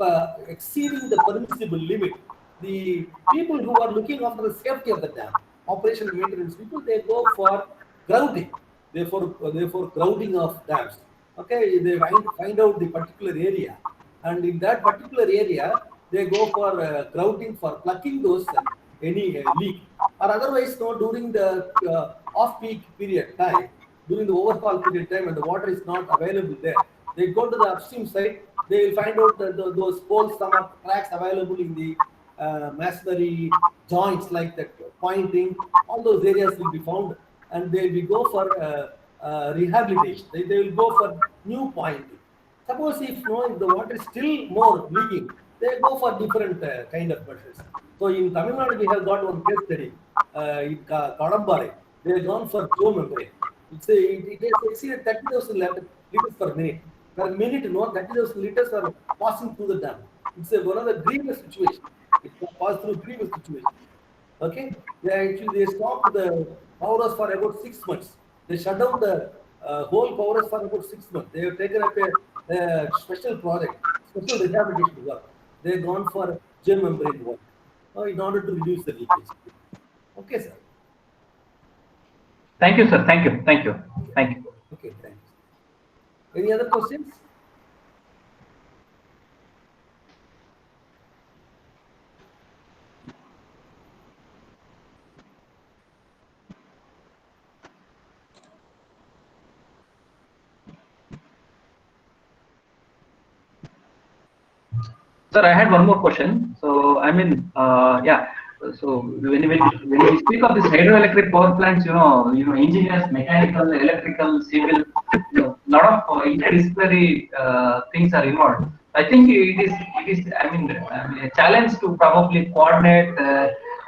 exceeding the permissible limit, the people who are looking after the safety of the dam, operation and maintenance people, they go for grouting. Therefore grouting of dams. Okay, they find out the particular area, and in that particular area, they go for grouting for plugging those any leak, or otherwise, during the off-peak period time, during the overhaul period time, and the water is not available there, they go to the upstream side. They will find out that those holes, some of cracks available in the masonry joints, like that pointing. All those areas will be found, and they will go for rehabilitation. They will go for new pointing. Suppose if the water is still more leaking, they go for different kind of measures. So in Tamilnadu, we have got one case study in Kadambare. They have gone for geomembrane. It has exceeded 30,000 liters per minute. Per minute, 30,000 liters are passing through the dam. It's one of the grievous situation. It can pass through grievous situation. Okay, they stopped the powers for about 6 months. They shut down the whole powers for about 6 months. They have taken up a special project, special rehabilitation work. They have gone for gel membrane work in order to reduce the leakage. Okay, sir. Thank you, sir. Thank you. Thank you. Thank you. Okay, thanks. Any other questions? Sir, I had one more question. So, I mean, yeah, So when we speak of this hydroelectric power plants, engineers, mechanical, electrical, civil, lot of interdisciplinary things are involved. I think it is a challenge to probably coordinate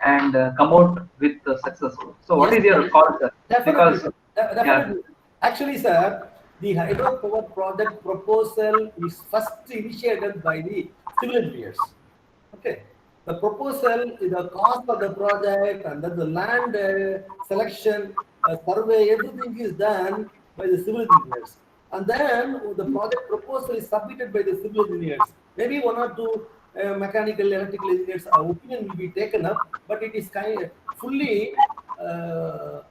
and come out with successful. So what Yes, is your call, sir? definitely, Because sir. yeah, Definitely. Actually, sir, the hydropower project proposal is first initiated by the civil engineers. Okay. The proposal, the cost of the project, and then the land selection, survey, everything is done by the civil engineers. And then the project proposal is submitted by the civil engineers. Maybe one or two mechanical, electrical engineers' opinion will be taken up, but it is kind of fully uh,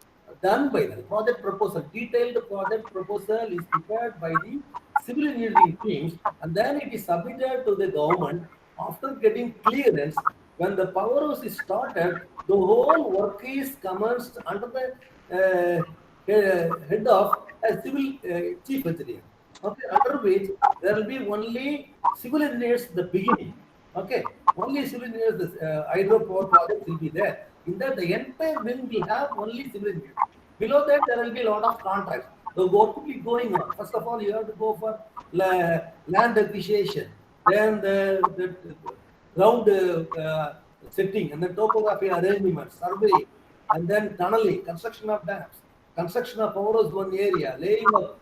done by the project proposal. Detailed project proposal is prepared by the civil engineering teams, and then it is submitted to the government. After getting clearance, when the power house is started, the whole work is commenced under the head of a civil chief engineer. Okay, under which there will be only civil engineers at the beginning. Okay, only civil engineers, the hydro power projects will be there. In that, the entire wing will have only civil engineers. Below that, there will be a lot of contracts. The work will be going on. First of all, you have to go for land acquisition, then the ground setting, and then topography arrangement, survey, and then tunneling, construction of dams, construction of power house one area, laying of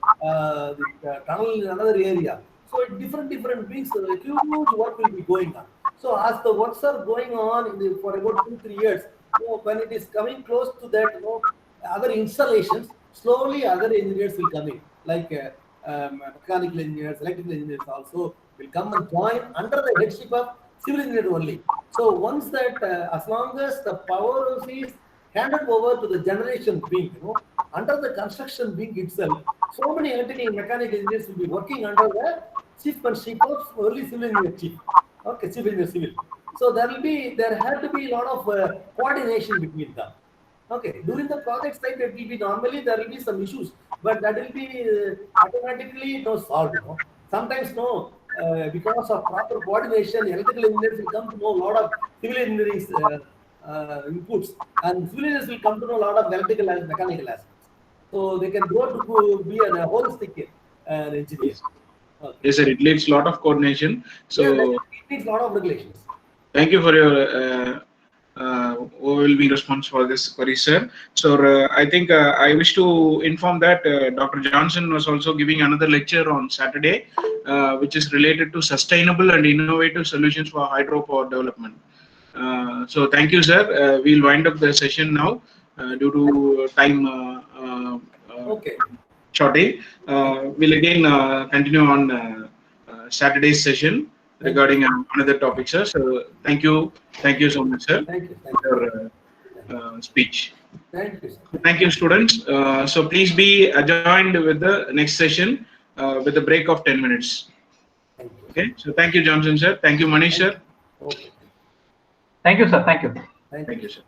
the tunnel in another area. So different things, huge work will be going on. So as the works are going on for about 2 3 years, when it is coming close to that, other installations, slowly other engineers will come in, like mechanical engineers, electrical engineers also will come and join under the headship of civil engineer only. So once that, as long as the power is handed over to the generation wing, under the construction wing itself, so many electrical and mechanical engineers will be working under the chiefmanship of early civil engineer chief. Okay, civil engineer civil. So there had to be a lot of coordination between them. Okay, during the project site, there will be some issues, but that will be automatically solved. Sometimes because of proper coordination, electrical engineers will come to know a lot of civil engineering inputs, and civil engineers will come to know a lot of electrical and mechanical aspects. So they can grow to be a holistic engineer. Okay. Yes, sir. It needs a lot of coordination. Yeah, So it needs a lot of regulations. thank you for your overwhelming response for this query, sir. So I think I wish to inform that Dr. Johnson was also giving another lecture on Saturday, which is related to sustainable and innovative solutions for hydropower development. So thank you, sir. We'll wind up the session now due to time Okay. shortage. We'll again continue on Saturday's session Thank you. regarding another topic, sir. So thank you so much, sir, Thank you. for your speech. Thank you, sir. Thank you, students. So please be adjoined with the next session with a break of 10 minutes. Thank you. Okay. So thank you, Johnson, sir. Thank you, Manish, sir. Okay. thank you, sir. Thank you. Thank Thank you. you, sir.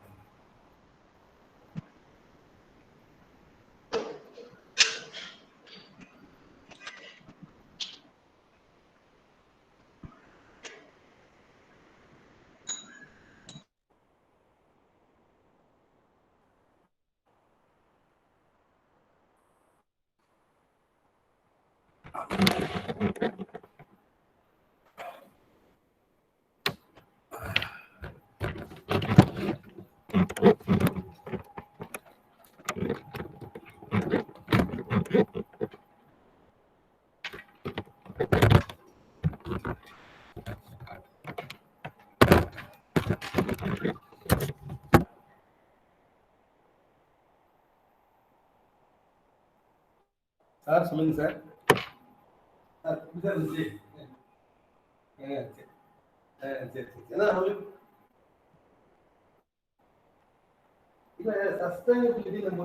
Sir சொல்லுங்க sir. Sir சரி. சரி. ஏன்னா இல்ல sustainability நம்ம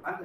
Yeah.